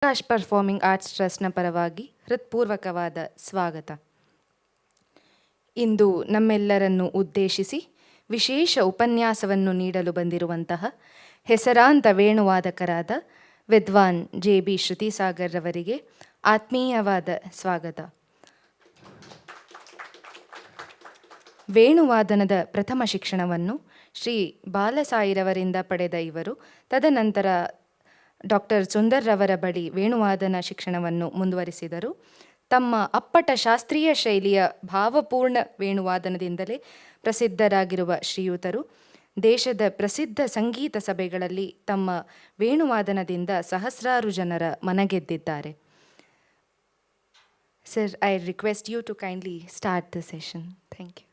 Prakash performing arts ಟ್ರಸ್ಟ್ನ ಪರವಾಗಿ ಹೃತ್ಪೂರ್ವಕವಾದ ಸ್ವಾಗತ. ಇಂದು ನಮ್ಮೆಲ್ಲರನ್ನು ಉದ್ದೇಶಿಸಿ ವಿಶೇಷ ಉಪನ್ಯಾಸವನ್ನು ನೀಡಲು ಬಂದಿರುವಂತಹ ಹೆಸರಾಂತ ವೇಣುವಾದಕರಾದ ವಿದ್ವಾನ್ Vid.J.B.Shruthi ಸಾಗರ್ ರವರಿಗೆ ಆತ್ಮೀಯವಾದ ಸ್ವಾಗತ. ವೇಣುವಾದನದ ಪ್ರಥಮ ಶಿಕ್ಷಣವನ್ನು ಶ್ರೀ ಬಾಲಸಾಯಿರವರಿಂದ ಪಡೆದ ಇವರು ತದನಂತರ ಡಾಕ್ಟರ್ ಸುಂದರ್ ರವರ ಬಳಿ ವೇಣುವಾದನ ಶಿಕ್ಷಣವನ್ನು ಮುಂದುವರಿಸಿದರು. ತಮ್ಮ ಅಪ್ಪಟ ಶಾಸ್ತ್ರೀಯ ಶೈಲಿಯ ಭಾವಪೂರ್ಣ ವೇಣುವಾದನದಿಂದಲೇ ಪ್ರಸಿದ್ಧರಾಗಿರುವ ಶ್ರೀಯುತರು ದೇಶದ ಪ್ರಸಿದ್ಧ ಸಂಗೀತ ಸಭೆಗಳಲ್ಲಿ ತಮ್ಮ ವೇಣುವಾದನದಿಂದ ಸಹಸ್ರಾರು ಜನರ ಮನಗೆದ್ದಿದ್ದಾರೆ. Sir, I request you to kindly start the session. Thank you.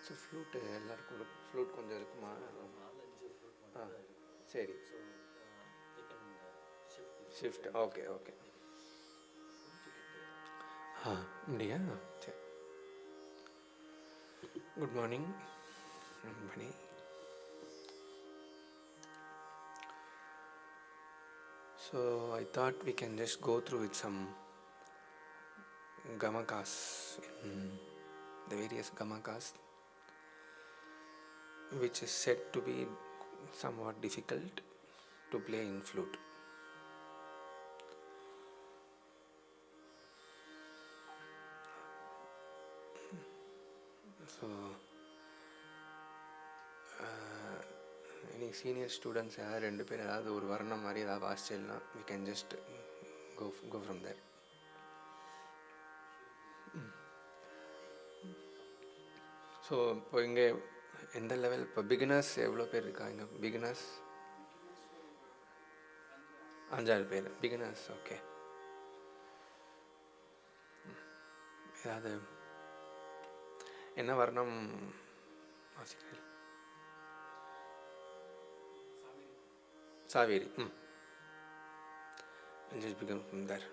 So flute எல்லாருக்கும் ஃப்ளூட் கொஞ்சம் இருக்குமா? ஆ சரி, ஷிஃப்ட் ஓகே ஓகே. அப்படியா? சரி. Good morning everybody. So I thought we can just go through with some Gamakas, the various Gamakas, which is said to be somewhat difficult to play in flute. So any senior students யாராவது ரெண்டு பேர் ஏதாவது ஒரு வர்ணம் மாதிரி ஏதாவது வாசிச்சேன்னா we can just go from there. So இப்போ இங்கே எந்த லெவல், இப்போ பிகினர்ஸ் எவ்வளோ பேர் இருக்காங்க? பிகினர்ஸ் 5-6 பேர் பிகினர்ஸ். ஓகே. ஏதாவது என்ன வர்ணம் வாசிக்கிறீர்கள்? Saveri. just begin from there.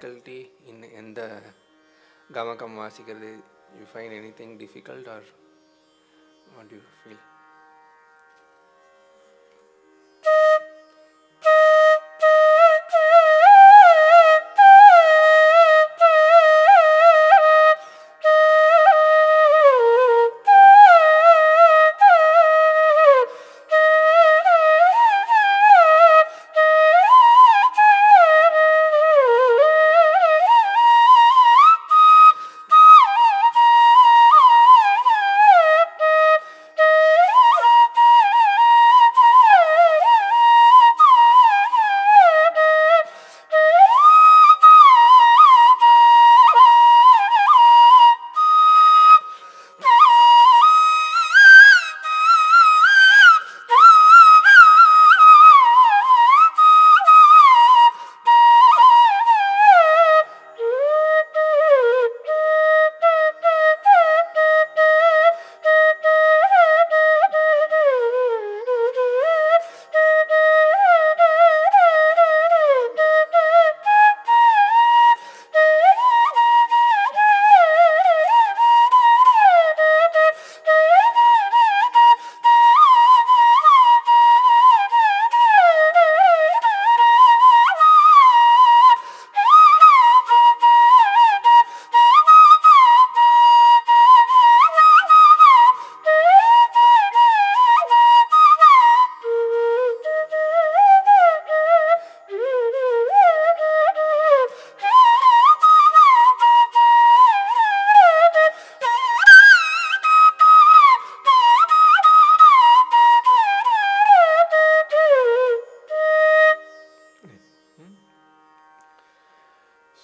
difficulty in எந்த கமகம் வாசிக்கிறது? You find anything difficult or what do you feel?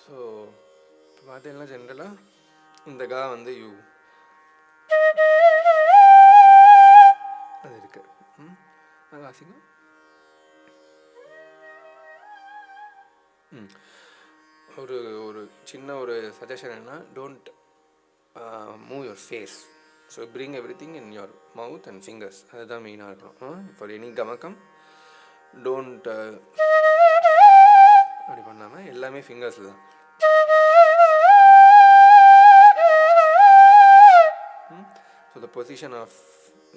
So இப்போ பார்த்தீங்கன்னா ஜென்ரலாக இந்த கா வந்து யூ அது இருக்கு. அது வாசிங்க. ஒரு ஒரு சின்ன ஒரு சஜஷன் என்னன்னா, don't move your face. So bring everything in your mouth and fingers. அதுதான் மெயினாக இருக்கணும். ஃபார் எனி கமக்கம் டோன்ட் அப்படி பண்ணாமல் எல்லாமே ஃபிங்கர்ஸில் தான். ஸோ த பொசிஷன் ஆஃப்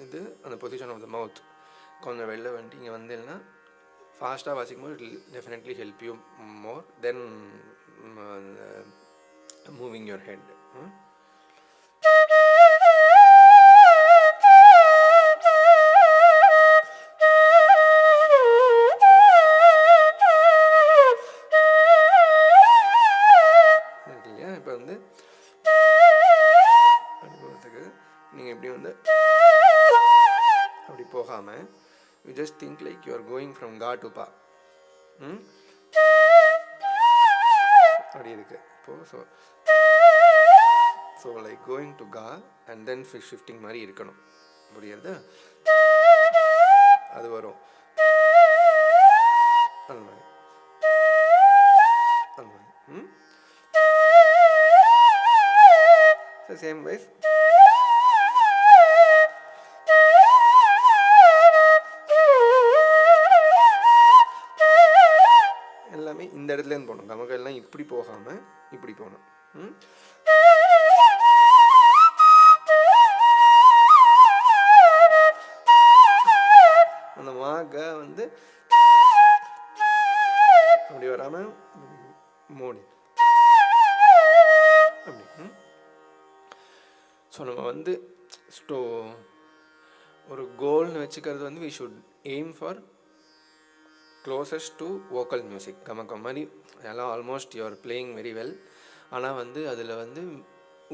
இது அந்த பொசிஷன் ஆஃப் த மவுத் கொஞ்சம் வெளில வந்துட்டு இங்கே வந்தீங்கன்னா ஃபாஸ்ட்டாக வாசிக்கும்போது it will definitely help you more then moving your head. இல்லையா? இப்போ வந்து அப்படி போகிறதுக்கு நீங்கள் எப்படி வந்து அப்படி போகாமல் you just think like you are going from ga to pa. அப்படி இருக்கு இப்போ. ஸோ லைக் கோயிங் டு கா அண்ட் தென் ஷிஃப்டிங் மாதிரி இருக்கணும். புரியுது? அது வரும் அந்த மாதிரி அந்த மாதிரி. ஸோ சேம் வைஸ் எல்லாமே இந்த இடத்துலேருந்து போகணும். கமகம் எல்லாம் இப்படி போகாமல் இப்படி போகணும். அந்த மாக வந்து அப்படி வராமல் மோடி அப்படி. ஸோ நம்ம வந்து ஒரு கோல்னு வச்சுக்கிறது வந்து we should aim for closest to vocal music. கமக்கம் மாதிரி எல்லாம் almost you are playing very well. ஆனால் வந்து அதில் வந்து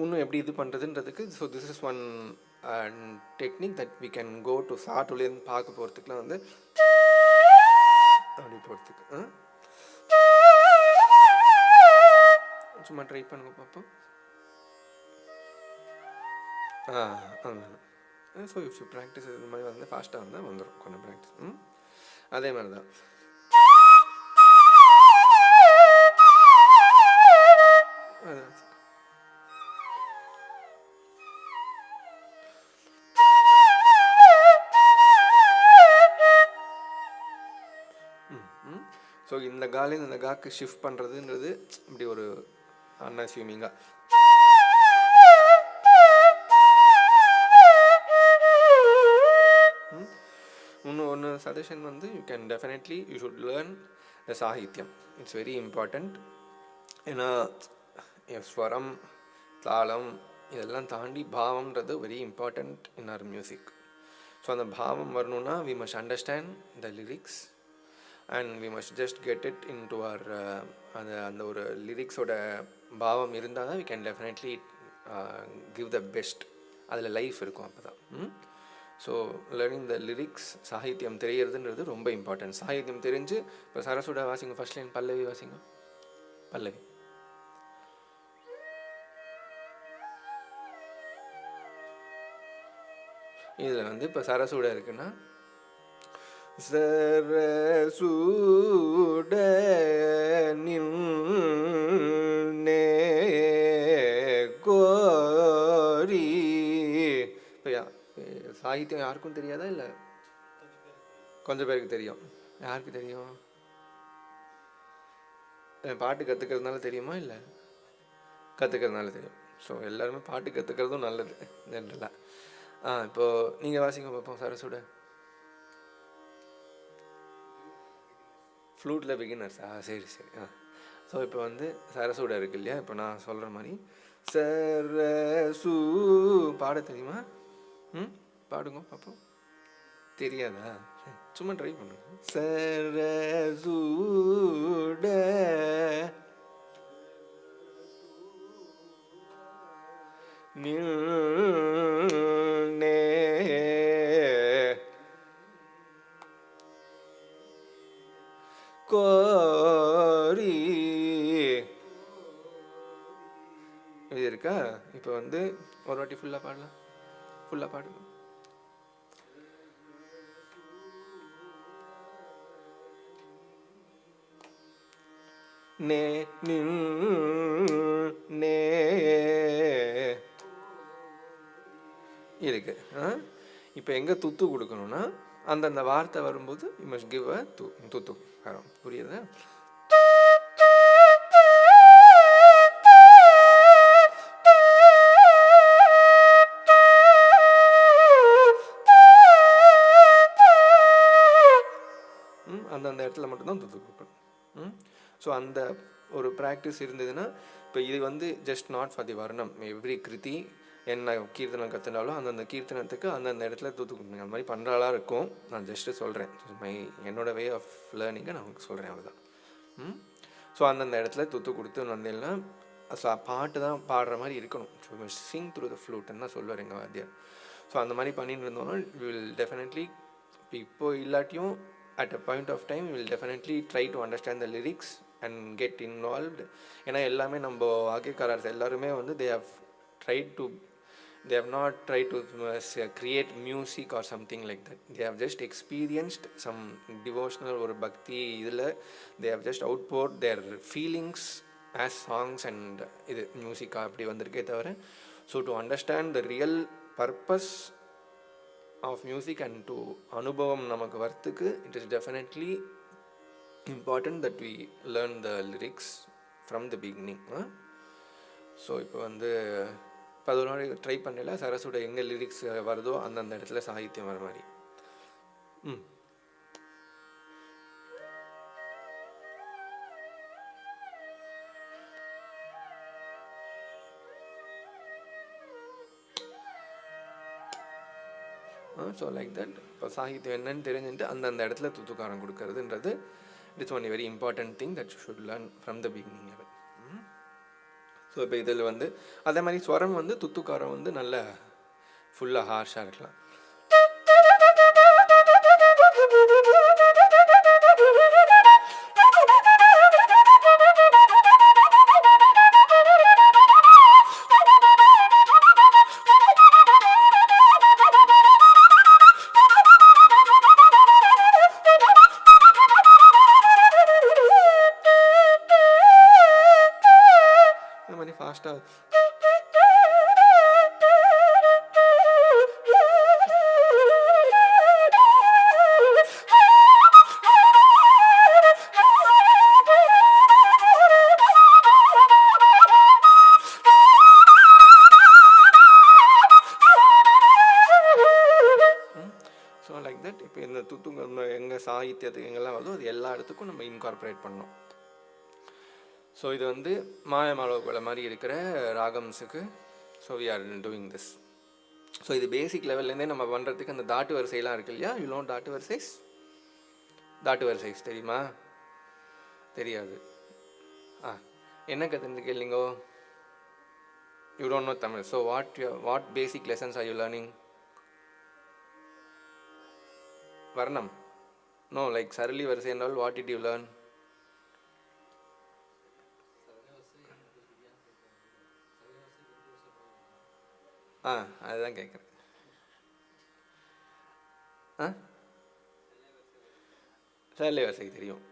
இன்னும் எப்படி இது பண்ணுறதுன்றதுக்கு so this is one technique that we can go to சாட்டுலேருந்து பார்க்க போகிறதுக்குலாம் வந்து அப்படி போகிறதுக்கு சும்மா ட்ரை பண்ணுங்க பார்ப்போம். ஸோ இஃப் யூ ப்ராக்டிஸ் இது மாதிரி வந்து ஃபாஸ்ட்டாக வந்தால் வந்துடும். கொஞ்சம் ப்ராக்டிஸ் அதே மாதிரி தான். ஸோ இந்த காலேருந்து இந்த காக்கு ஷிஃப்ட் பண்ணுறதுன்றது இப்படி ஒரு அன்அஸ்யூமிங்காக. ஒன்று சஜஷன் வந்து you can definitely you should learn the sahityam. It's very important. ஏன்னா ஸ்வரம், தாளம் இதெல்லாம் தாண்டி பாவம்ன்றது very important in our music. So அந்த பாவம் வரணுன்னா we must understand the lyrics and we must just get it into our அந்த ஒரு லிரிக்ஸோட பாவம் இருந்தால் தான் we can definitely give the best. அதில் லைஃப் இருக்கும் அப்போ தான். ஸோ லேர்னிங் த லிரிக்ஸ், சாகித்யம் தெரியறதுன்றது ரொம்ப இம்பார்ட்டன்ட். சாகித்யம் தெரிஞ்சு இப்போ சரசுட வாசிங்க, ஃபர்ஸ்ட் லைன் பல்லவி வாசிங்க. பல்லவி இதில் வந்து இப்போ சரசுட இருக்குன்னா சரசுட நின்னே கோரி. இப்போ சாகித்யம் யாருக்கும் தெரியாதா? இல்லை கொஞ்சம் பேருக்கு தெரியும். யாருக்கு தெரியும்? பாட்டு கற்றுக்கிறதுனால தெரியுமா? இல்லை கற்றுக்கிறதுனால தெரியும். ஸோ எல்லாருமே பாட்டு கற்றுக்கிறதும் நல்லது ஜென்ரலாக. இப்போது நீங்கள் வாசிங்க பார்ப்போம் சரசுட. ஃப்ளூட்டில் பிகினர்ஸா? சரி சரி. ஸோ இப்போ வந்து சரசுட இருக்கு இல்லையா? இப்போ நான் சொல்கிற மாதிரி சரசு பாட தெரியுமா? பாடுங்க பார்ப்போம். தெரியாதா? சும்மா ட்ரை பண்ணுங்க. சரசுட நின்னே கோரி. இது இருக்கா? இப்போ வந்து ஒரு வாட்டி ஃபுல்லாக பாடலாம். ஃபுல்லாக பாடுங்க. நே நே இருக்கு. இப்போ எங்கே துத்து கொடுக்கணும்னா அந்தந்த வார்த்தை வரும்போது யூ மஸ்ட் கிவ் அ துத்து வரும். புரியுதா? அந்தந்த இடத்துல மட்டும்தான் துத்து கொடுக்கணும். ஸோ அந்த ஒரு ப்ராக்டிஸ் இருந்ததுன்னா இப்போ இது வந்து ஜஸ்ட் நாட் ஃபார் தி வர்ணம். எவ்ரி கிருதி என்ன கீர்த்தனம் கற்றுனாலும் அந்தந்த கீர்த்தனத்துக்கு அந்தந்த இடத்துல தூத்து கொடுங்க. அந்த மாதிரி பண்ணுறாலாம் இருக்கும். நான் ஜஸ்ட்டு சொல்கிறேன், என்னோட வே ஆஃப் லேர்னிங்கை நான் உங்களுக்கு சொல்கிறேன், அவ்வளோதான். ஸோ அந்தந்த இடத்துல துத்து கொடுத்து வந்தீங்கன்னா பாட்டு தான் பாடுற மாதிரி இருக்கணும். ஸோ சிங் த்ரூ த ஃப்ளூட்டுன்னு தான் சொல்லுவார் எங்கள் வாத்தியார். ஸோ அந்த மாதிரி பண்ணிட்டு இருந்தோம்னா வில் டெஃபினெட்லி இப்போ இல்லாட்டியும் at a point of time we will definitely try to understand the lyrics and get involved. ஏன்னா எல்லாமே நம்ம வாக்கியக்காரர்ஸ் எல்லாருமே வந்து they have not tried to create music or something like that. They have just experienced some devotional or bhakti இதில் they have just outpoured their feelings as songs and இது மியூசிக்காக அப்படி வந்திருக்கே தவிர. So to understand the real purpose of music and to அனுபவம் நமக்கு வரத்துக்கு it is definitely important that we learn the lyrics from the beginning. So இப்போ வந்து 11 நாள் ட்ரை பண்ணல சரசுட எங்கே லிரிக்ஸ் வருதோ அந்தந்த இடத்துல சாகித்யம் வர மாதிரி. ஸோ லைக் தட் இப்போ சாகித்யம் என்னன்னு தெரிஞ்சுட்டு அந்தந்த இடத்துல துத்துக்காரம் கொடுக்கறதுன்றது it's one very important thing that you should learn from the beginning level. So இப்போ இதில் வந்து அதே மாதிரி ஸ்வரம் வந்து துத்துக்காரம் வந்து நல்ல ஃபுல்லாக ஹார்ஷாக இருக்கலாம். ஃபாஸ்ட்டாக சாகித்யத்துக்கு எங்கெல்லாம் வருதோ அது எல்லா இடத்துக்கும் நம்ம இன்கார்பரேட் பண்ணோம். ஸோ இது வந்து மாயமாளவகுல மாதிரி இருக்கிற ராகம்ஸுக்கு. So we are doing this. So இது பேசிக் லெவல்லேருந்தே நம்ம பண்ணுறதுக்கு அந்த தாட்டு வரிசையெல்லாம் இருக்கு இல்லையா? யூ நோ தாட்டு வரிசைஸ்? தாட்டு வரிசைஸ் தெரியுமா? தெரியாது. என்ன கற்றுன்னு கேளுங்கோ. You don't know Tamil. So what basic lessons are you learning? வர்ணம். நோ, லைக் சரளி வரிசை என்றால் வாட் டிட் யூ லேர்ன்? அதுதான் கேட்குறேன். சரளி வரிசை தெரியும்.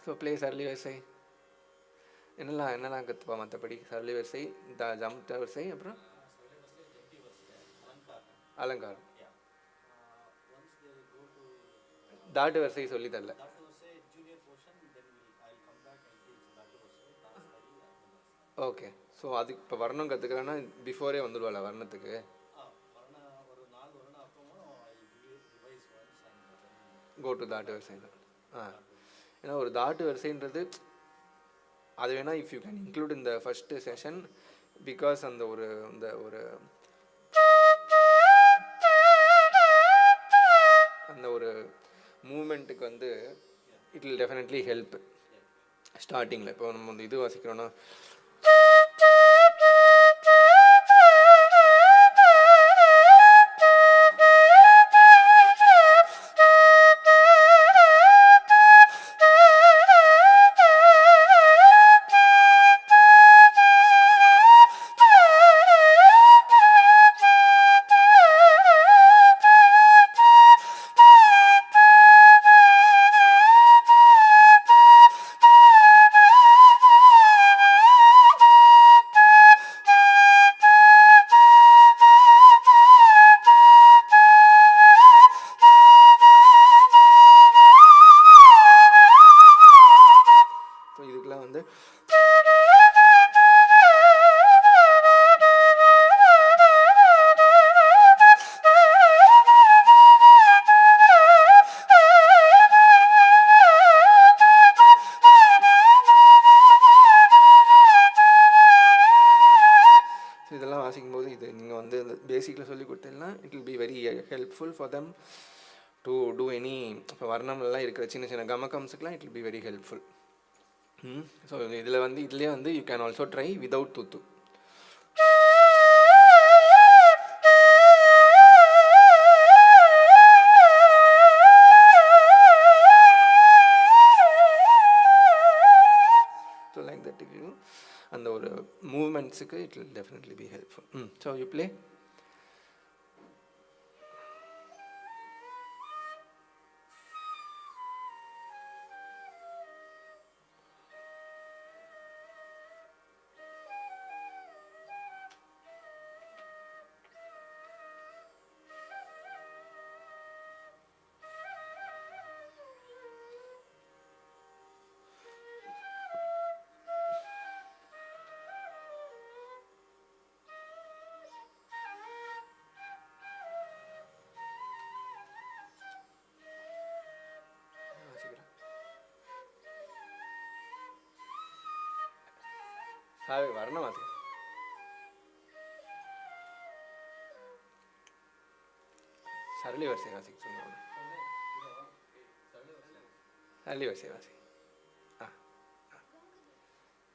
ஸோ ப்ளே சரளி வரிசை. என்னெல்லாம் கற்றுப்பா மற்றபடி? சரளி வரிசை, ஜம்ப் வரிசை, அப்புறம் அலங்காரம். தாட்டு வரிசை சொல்லி தரல. ஓகே. ஸோ அதுக்கு இப்போ வர்ணம் கற்றுக்கிறேன்னா பிஃபோரே வந்துடுவாள் வர்ணத்துக்கு. கோ டு தாட்டு வரிசை. ஏன்னா ஒரு தாட்டு வரிசைன்றது அது வேணால் இஃப் யூ கேன் இன்க்ளூட் இந்த ஃபஸ்ட்டு செஷன், பிகாஸ் அந்த ஒரு அந்த ஒரு மூமெண்ட்டுக்கு வந்து இட் வில் டெஃபினெட்லி ஹெல்ப் ஸ்டார்டிங்கில். இப்போ நம்ம வந்து இது வாசிக்கிறோன்னா பேசிக்கில் சொல்லி கொடுத்தீங்கன்னா it will be very helpful for them to do any. இப்போ வர்ணம்லாம் இருக்கிற சின்ன சின்ன கமகம்ஸுக்கெலாம் it will be very helpful. So இதுலேயே வந்து you can also try without துத்து. So like that if you அந்த ஒரு மூவ்மெண்ட்ஸுக்கு it will definitely be helpful. So you play. வர்ணம் வாசி. சரளி வரிசை வாசிக்க சொன்னாங்க. சரளி வரிசை வாசி.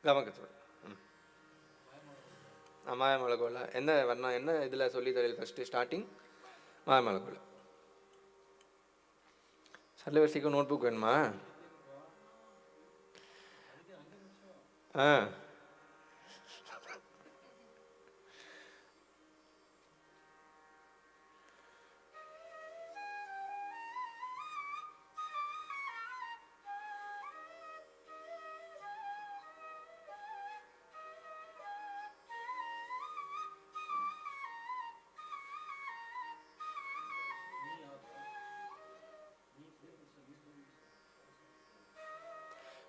கமக்கத்தோட மாயமலகோல என்ன வர்ணம் என்ன இதில் சொல்லி தரையில் ஃபஸ்ட்டு ஸ்டார்டிங் மாயமலகோல. சரளி வரிசைக்கு நோட் புக் வேணுமா?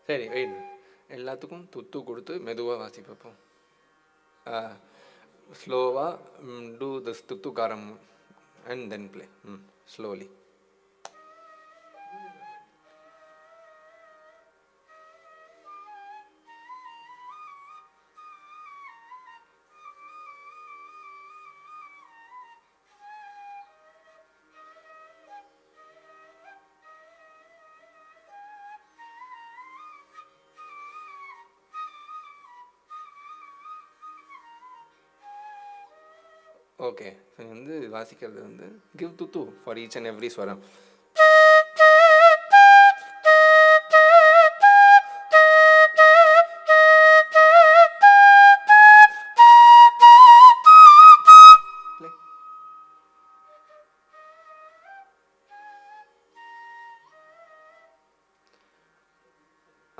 சரி வெயிட், எல்லாத்துக்கும் துத்து கொடுத்து மெதுவாக வாசி பார்ப்போம். ஸ்லோவாக டூ திஸ் துத்துக்காரம் and then play slowly. Okay. So நீ வந்து வாசிக்கிறது வந்து கிவ் துத்து for each and every swaram.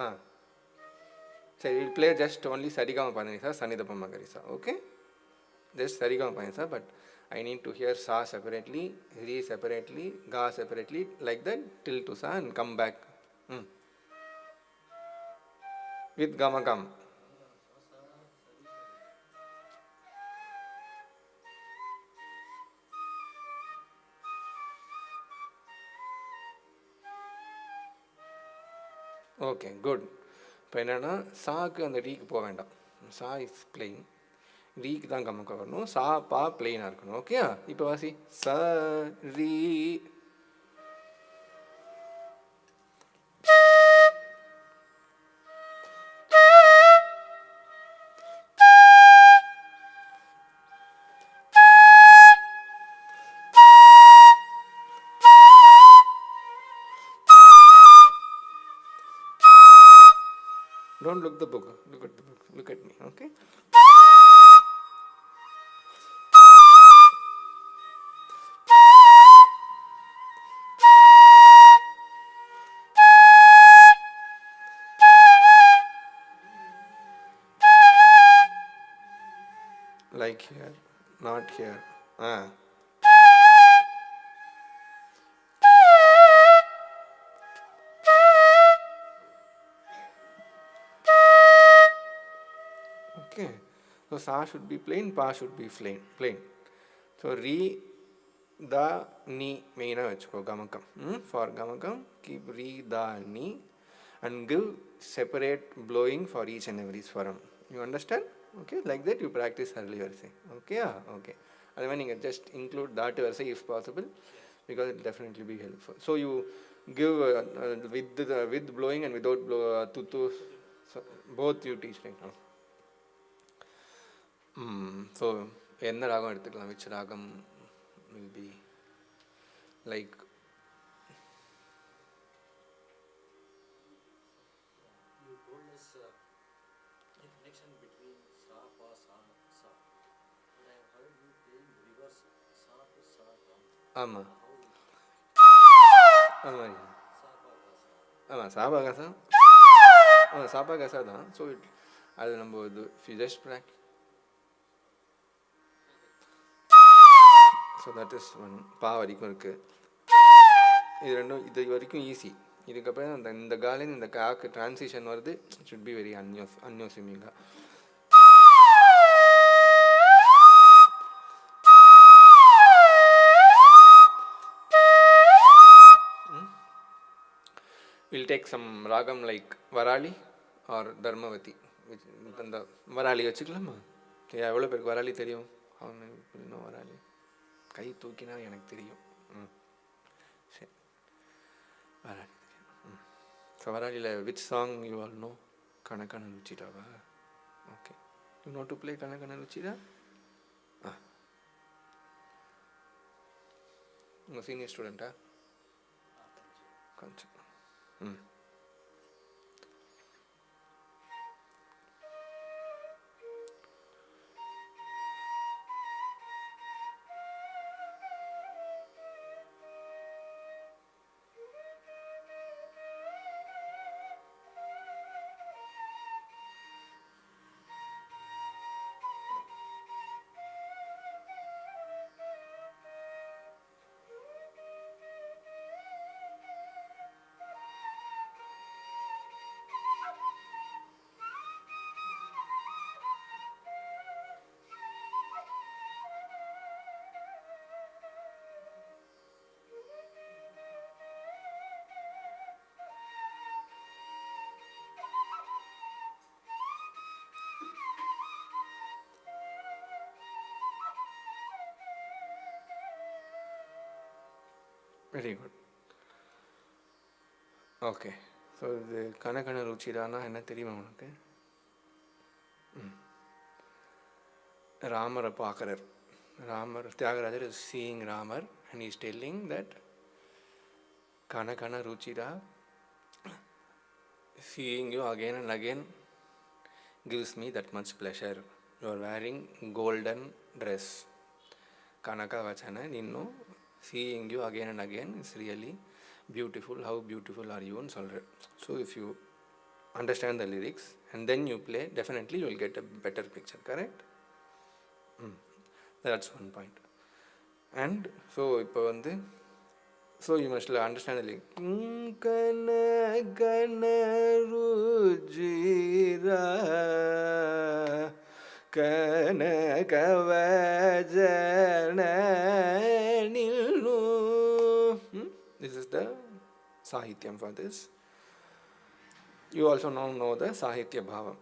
ஆ சரி, வில் play just only சரிகம பதனிசா சனிதப மகரிசா. ஓகே, just சரிகம பதனிசா, but I need to hear sa separately, re separately, ga separately, like that till to sa and come back. With gamakam. Okay good. இப்போ என்னென்னா சாக்கு அந்த ரீக்கு போக வேண்டாம். சா இஸ் பிளெயின், ரீக்கு தான் கமக்க வரணும். சா பா பிளெயினாக இருக்கணும். ஓகே, இப்போ வாசி ச ரீ. Don't look the book. Look at the book. Look at me. Okay. Like here, not here. Okay, so sa should be plain, pa should be plain. So re, da, ni main vechko gamakam. For gamakam, keep re, da, ni, and give separate blowing for each and every swaram. You understand? Okay, like that you practice early verse. Okay, okay. And when you just include that verse if possible, because it will definitely be helpful. So you give with blowing and without tutu, so both you teach right now. So எந்த ராகம் எடுத்துக்கலாம்? Which ராகம் will be like? ஆமாம் ஆமாம் ஆமாம் சாபாகாசா. ஆமாம் சாபாகாசா தான். So அது நம்ம இது just practice. So that is one. பா வரைக்கும் இருக்குது. இது ரெண்டும் இது வரைக்கும் ஈஸி. இதுக்கப்புறம் இந்த காலின் இந்த காக்கு டிரான்சிஷன் வருது. ஷுட் பி வெரி அன்யோசிமிங்காக. Will take some ragam like Varali or Dharmavati. அந்த வராளி வச்சுக்கலாமா? எவ்வளோ பேருக்கு வராளி தெரியும்? இன்னும் வராளி கை தூக்கினா எனக்கு தெரியும். சரி, வராளி தெரியும். ஸோ வராளியில் which song you all know? கணக்கான ருச்சிடாவா? Okay, you know to play Kanakana Ruchira? உங்கள் சீனியர் ஸ்டூடெண்ட்டா? கொஞ்சம். Very good. ஓகே, ஸோ இது கணக்கண ருச்சிடானா என்ன தெரியுமா உனக்கு? ராமரை பார்க்குறார். Ramar, Tyagarajar is seeing Ramar and he is telling that Kana Kana Ruchira, seeing you again and again gives me that much pleasure. You are wearing golden dress. Kanaka Vachana, Ninno, seeing you again and again is really beautiful. How beautiful are you? And so if you understand the lyrics and then you play, definitely you will get a better picture, correct? That's one point. And so so you must understand the lyric. Kana kana rujira kana kavajana nilnu. This is the Sahityam for this. You also now know the Sahitya Bhavam.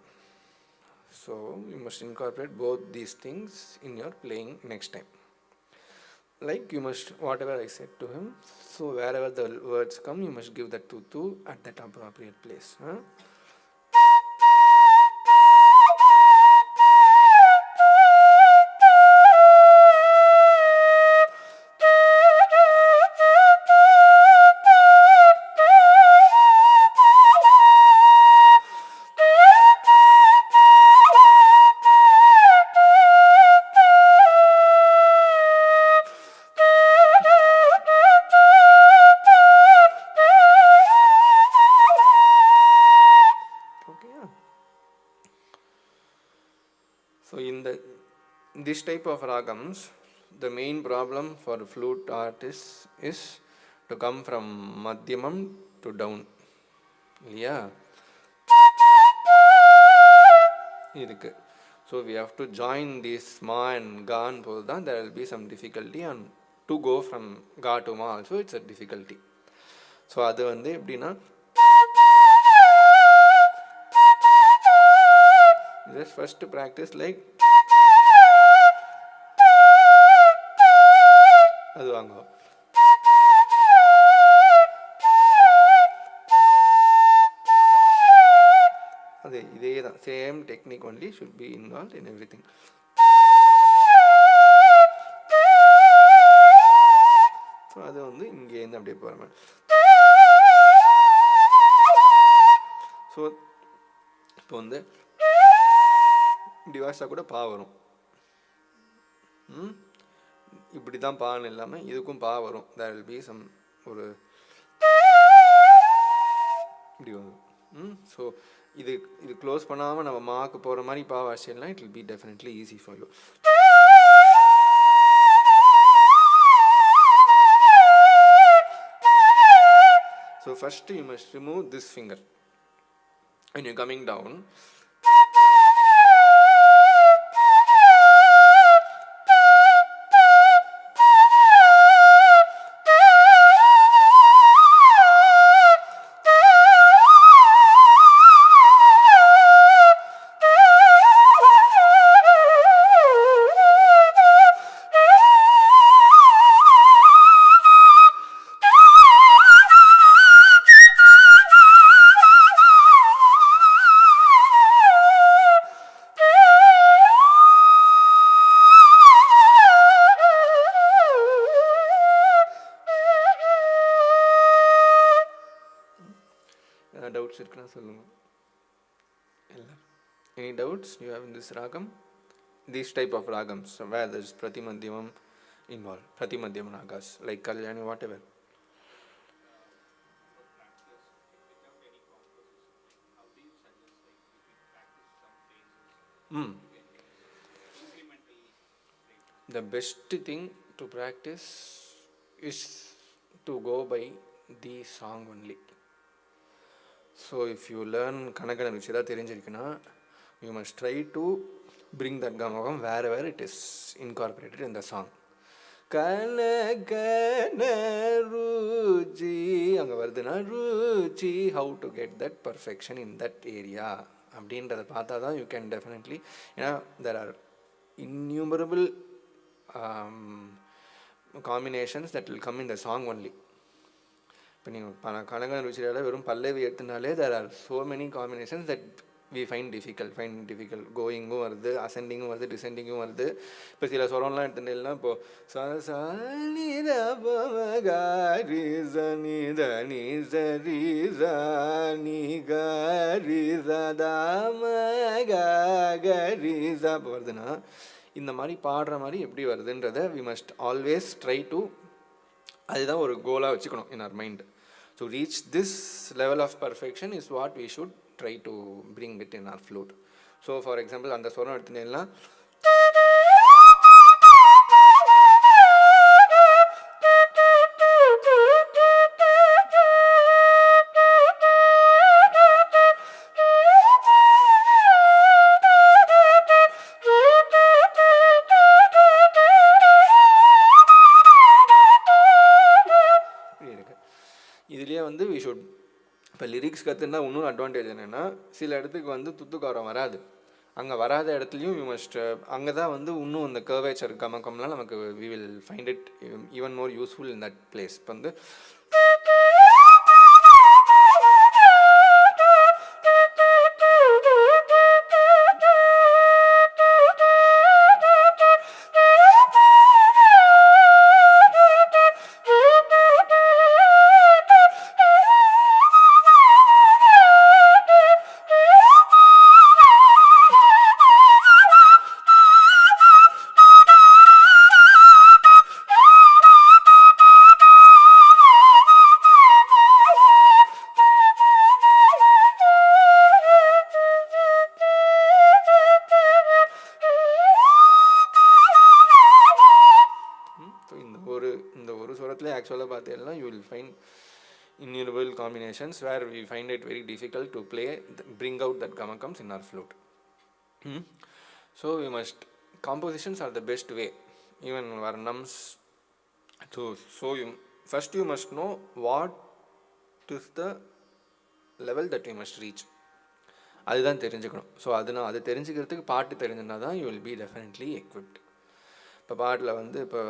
So you must incorporate both these things in your playing next time. Like you must, whatever I said to him, so wherever the words come, you must give that tutu at that appropriate place. So in this type of ragams, the main problem for flute artists is to come from madhyamam to down. Yeah. So we have to join this ma and ga and then there will be some difficulty, and to go from ga to ma also it's a difficulty. So அது வந்து எப்படின்னா just first practice like அது வாங்குவோம். அதே இதே தான் same technique only should be involved in everything. So அது வந்து இங்கேருந்து அப்படியே போகிற மாதிரி. ஸோ இப்போ வந்து இப்படி வாசித்தா கூட பா வரும். இப்படி தான் பான்னு இல்லாமல் இதுக்கும் பா வரும். there will be some ஒரு இப்படி வரும். ஸோ இது க்ளோஸ் பண்ணாமல் நம்ம மாக்கு போகிற மாதிரி பா வாசிச்சேன்னா it will be definitely easy for you. So first you must remove this finger when you're coming down. Doubts இருக்குன்னா சொல்லுங்க. Any doubts you have in this ragam? These type of ragams where there is pratimadhyamam involved, pratimadhyam ragas like Kalyani, whatever. The best thing to practice is to go by the song only. So if you learn Kanakana Ruchira தெரிஞ்சிருக்குன்னா you must try to bring that Gamakam wherever it is incorporated in the song. Kanakana Ruchi அங்கே வருதுன்னா Ruchi, how to get that perfection in that area அப்படின்றத பார்த்தா தான் you can definitely, there are innumerable combinations that will come in the song only. இப்போ நீங்கள் கனகன ருச்சியால் வெறும் பல்லவி எடுத்துனாலே there are so many combinations that we find difficult கோயிங்கும் வருது, அசெண்டிங்கும் வருது, டிசெண்டிங்கும் வருது. இப்போ சில சொரம்லாம் எடுத்துட்டேன்னா இப்போது இப்போ வருதுன்னா இந்த மாதிரி பாடுற மாதிரி எப்படி வருதுன்றதை we must always try to, அதுதான் ஒரு கோலாக வச்சுக்கணும் in our mind. To reach this level of perfection is what we should try to bring it in our flute. So for example அந்த ஸ்வரம் எடுத்துட்டேன்னா இதுலேயே வந்து வி ஷுட், இப்போ லிரிக்ஸ் கற்றுனா இன்னும் அட்வான்டேஜ் என்னென்னா சில இடத்துக்கு வந்து துத்துக்காரம் வராது. அங்கே வராத இடத்துலையும் வி மஸ்ட், அங்கே தான் வந்து இன்னும் இந்த கர்வேச்சர் கமக்கம்லாம் நமக்கு we will find it even more useful in that place. இப்போ வந்து இந்த ஒரு சுரத்தில் ஆக்சுவலாக பார்த்தீங்கன்னா you will find innumerable combinations where we find it very difficult to play, bring out that gamakams in our flute. So we must, compositions are the best way, even varnams. So first you must know what is the level that you must reach. அதுதான் தெரிஞ்சுக்கணும். So அது தெரிஞ்சுக்கிறதுக்கு பாட்டு தெரிஞ்சுன்னா தான் you will be definitely equipped. இப்போ பாட்டில் வந்து இப்போ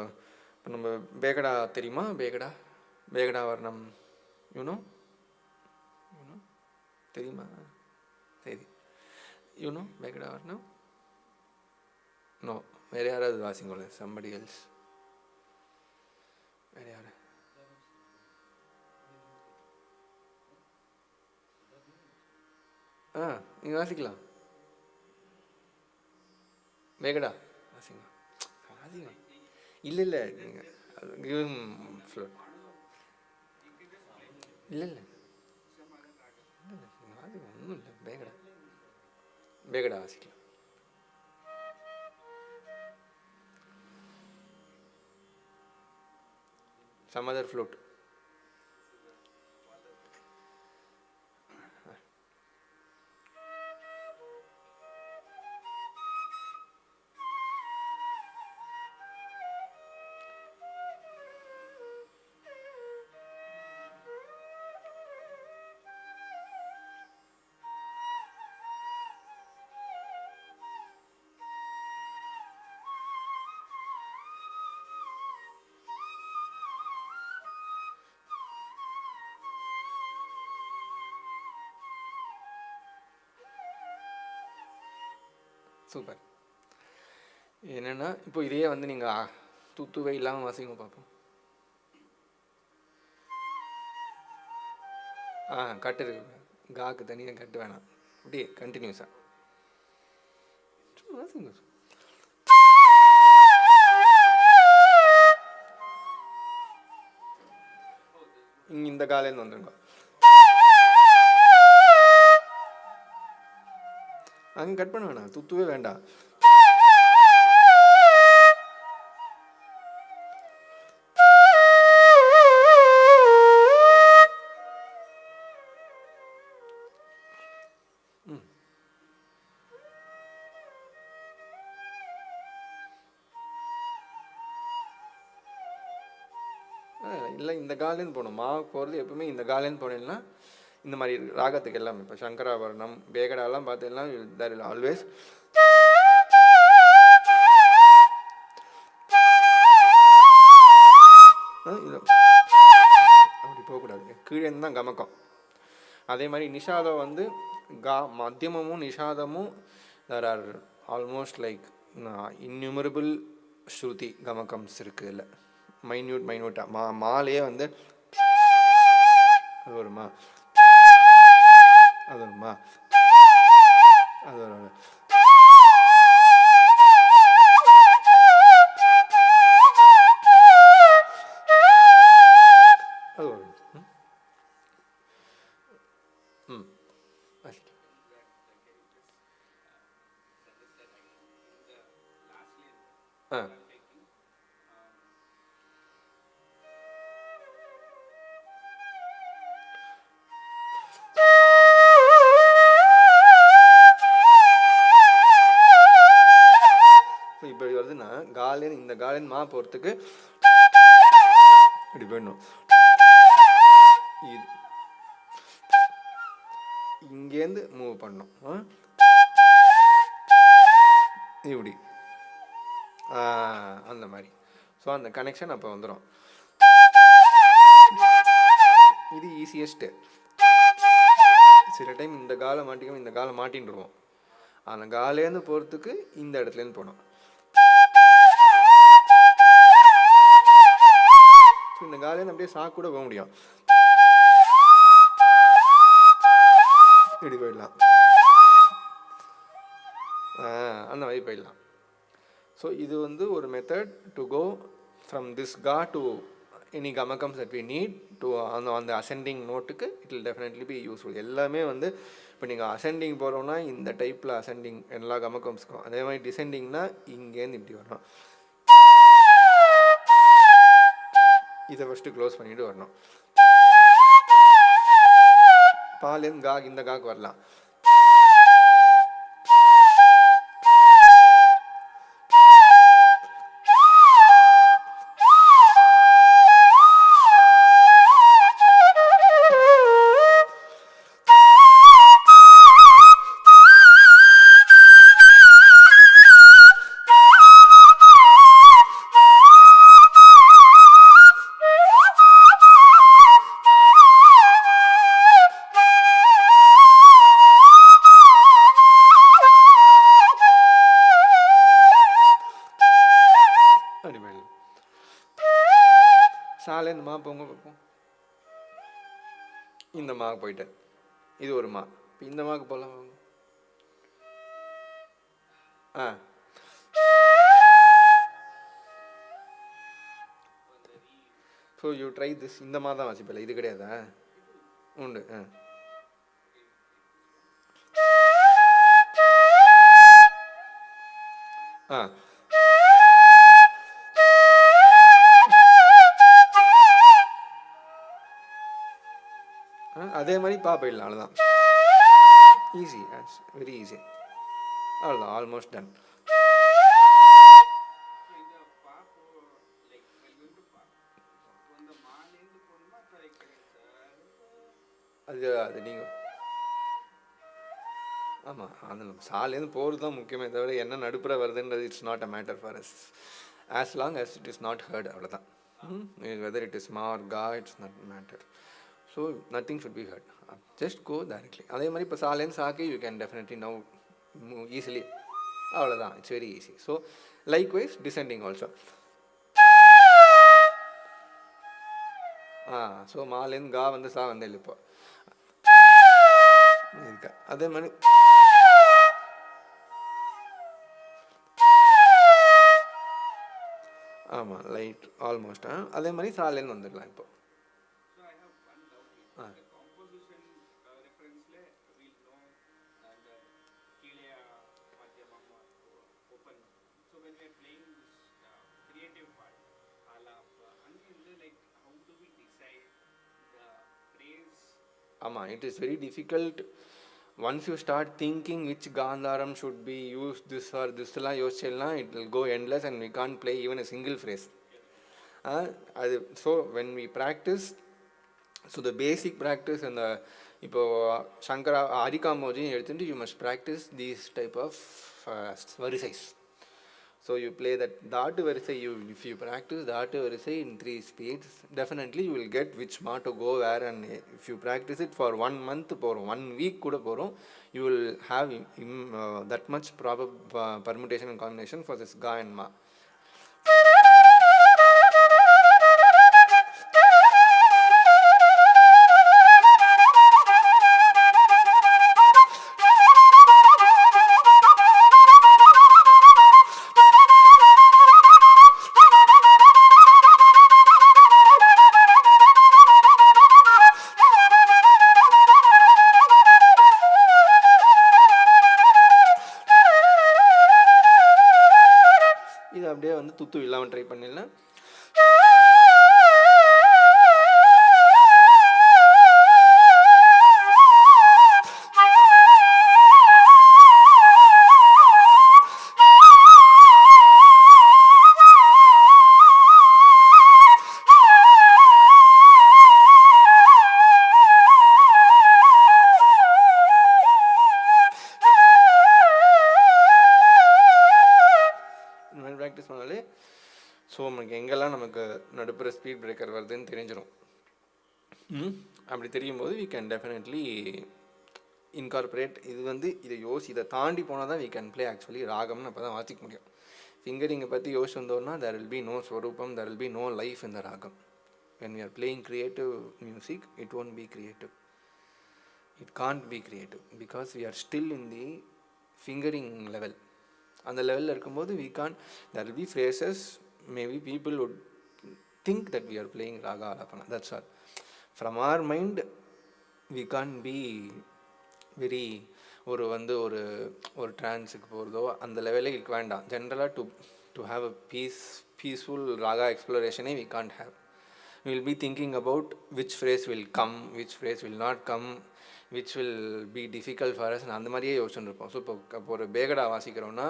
நம்ம பேகடா தெரியுமா? பேகடா வர்ணம் யூனோ தெரியுமா? சரி, யூனோ பேகடா வர்ணம்? நோ, வேறு யாராவது வாசிங்கள, சம்படி எல்ஸ், வேறு யார்? நீங்கள் வாசிக்கலாம். பேகடா வாசிங்க. இல்லை நீங்கள் கிவ் ஃப்ளூட். இல்லை ஒன்றும் இல்லை, பேகடா வாசிக்கலாம். some other flute. சூப்பர். என்னென்னா இப்போ இதையே வந்து நீங்கள் தூத்துவை இல்லாமல் வாசிங்க பார்ப்போம். கட்டு இருக்கு, காக்கு தனியாக கட்டு வேணாம், அப்படியே கண்டினியூஸாக வாசிங்க. இங்கே இந்த காலேருந்து வந்துருங்க, அங்கே கட் பண்ண வேணாம், துத்துவே வேண்டாம். இல்லை இந்த காலேருந்து போகணும். போகிறது எப்பவுமே இந்த காலேருந்து போனீங்கன்னா இந்த மாதிரி ராகத்துக்கு எல்லாமே இப்போ சங்கராபரணம் பேகடாலாம் பார்த்தீங்கன்னா தேர் வில் ஆல்வேஸ் அப்படி போகக்கூடாது, கீழே தான் கமக்கம். அதே மாதிரி நிஷாதம் வந்து மத்தியமமும் நிஷாதமும் there are almost like innumerable ஸ்ருதி கமகம்ஸ் இருக்குது இல்லை, மைன்யூட்டாக மாலையே வந்து அது வருமா, அது வருமா, அது வரும், அது வரும். ஆ இப்படி வருதுன்னா காலேன்னு இந்த காலேன்னு மா போகிறதுக்கு இப்படி போயிடணும். இங்கேருந்து மூவ் பண்ணணும் இப்படி அந்த மாதிரி. ஸோ அந்த கனெக்ஷன் அப்போ வந்துடும். இது ஈஸியஸ்ட்டு. சில டைம் இந்த காலை மாட்டிக்காமல் இந்த காலை மாட்டின்டுருவோம். அந்த காலேருந்து போகிறதுக்கு இந்த இடத்துலேருந்து போனோம். ஸோ இந்த காலேருந்து அப்படியே சாக்கு கூட போக முடியும். இப்படி போயிடலாம், அந்த மாதிரி போயிடலாம். ஸோ இது வந்து ஒரு method to go from this கா டு எனி கமகம்ஸ் தட் வி நீட் டு அந்த அசெண்டிங் நோட்டுக்கு it will definitely be useful. எல்லாமே வந்து இப்போ நீங்கள் அசெண்டிங் போகிறோம்னா இந்த டைப்பில் அசெண்டிங் எல்லா கமகம்ஸ்க்கும், அதே மாதிரி டிசெண்டிங்னா இங்கேருந்து இப்படி வரணும். இதை ஃபஸ்ட்டு க்ளோஸ் பண்ணிவிட்டு வரணும். பாலேருந்து கா இந்த காக்கு வரலாம். சாலேருந்து மா போங்க பார்ப்போம். இந்த மாவுக்கு போயிட்டேன், இது ஒரு மா. இப்போ இந்த மாவுக்கு போகலாம் வாங்க. So you try this. இந்த மா தான் வாசிப்பில்லை, இது கிடையாதா? உண்டு. அதே மாதிரி போயிடலாம். அவ்வளோதான், ஈஸி, வெரி ஈஸி. அவ்வளோதான், ஆல்மோஸ்ட் டன். அது நீங்கள் ஆமாம், அந்த சாலேருந்து போகிறது தான் முக்கியமே தவிர என்ன நடுப்புற வருதுன்றது it's not a matter for us as long as it is not hurt. அவ்வளோதான். வெதர் இட் இஸ் மா ஆர் கா it's not matter. So nothing should be hurt, just go directly. அதே மாதிரி இப்போ சாலேருந்து சாக்கு you can definitely now easily. அவ்வளோதான், it's very easy. So likewise descending also. So மாலேருந்து கா வந்து சா வந்து இப்போ இருக்கா. அதே மாதிரி ஆமாம், லைட் ஆல்மோஸ்ட். அதே மாதிரி சாலேருந்து வந்துடலாம் இப்போ. ஆமாம், it is very difficult. Once you start thinking which gandharam should be use this or திஸ்லாம் யோசிச்செல்லாம் it will go endless and we can't play even a single phrase. அது so when we practise, so the basic practice அந்த இப்போது சங்கரா ஹரிகாமோஜியும் எடுத்துகிட்டு you must practise these type of வரிசைஸ். So you play that Datu Varisai, if you practice Datu Varisai in 3 speeds, definitely you will get which ma to go where, and if you practice it for 1 month or 1 week kuda porum, you will have that much proper permutation and combination for this ga and ma. இது அப்படியே வந்து துத்து இல்லாமல் try பண்ணிடலாம். Practice பண்ணாலே so நமக்கு எங்கெல்லாம் நமக்கு நடுப்புற ஸ்பீட் பிரேக்கர் வருதுன்னு தெரிஞ்சிடும். அப்படி தெரியும் போது வி கேன் டெஃபினெட்லி இன்கார்பரேட். இது வந்து இதை தாண்டி போனால் தான் வி கேன் ப்ளே ஆக்சுவலி ராகம்னு அப்போ தான் வாசிக்க முடியும். ஃபிங்கரிங்கை பற்றி யோசிச்சு வந்தோம்னா there will be no ஸ்வரூபம், there will be no life in the ragam. When we are playing creative music, it won't be creative. It can't be creative because we are still in the fingering level. அந்த லெவலில் இருக்கும்போது we can't, there will be phrases, maybe people would think that we are playing raga alapana, that's all. From our mind we can't be very ஒரு வந்து ஒரு ட்ரான்ஸுக்கு போகிறதோ அந்த லெவலே இதுக்கு வேண்டாம். ஜென்ரலாக to have a peaceful raga எக்ஸ்ப்ளோரேஷனே we can't have. We will be thinking about which phrase will come, which phrase will not come, which will be difficult for us, அந்த மாதிரியே யோசிச்சுட்டு இருப்போம். ஸோ இப்போ ஒரு Begada வாசிக்கிறோன்னா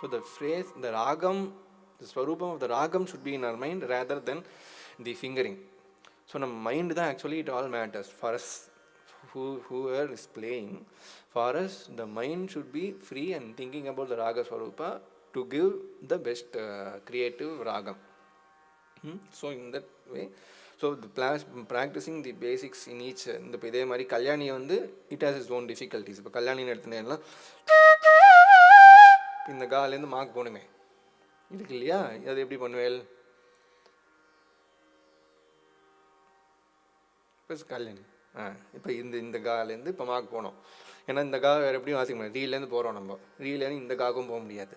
so the phrase, the ragam, the swarupam of the ragam should be in our mind rather than the fingering. So நம்ம mind தான் actually it all matters for us. Whoever is playing, for us the mind should be free and thinking about the raga swarupa to give the best creative ragam. So in that way, so the practicing the basics in each, இந்த இதே மாதிரி கல்யாணி வந்து it has its own difficulties. இப்போ கல்யாணின்னு எடுத்துனேன்னா இந்த காலேருந்து mark போகணுமே இருக்கு இல்லையா, அது எப்படி பண்ணுவேல்? கல்யாணி இப்போ இந்த காலேருந்து இப்போ மார்க் போனோம். ஏன்னா இந்த கா வேறு எப்படியும் வாசிக்க முடியாது. ரீலேருந்து போகிறோம், நம்ம ரீலேருந்து இந்த காக்கும் போக முடியாது.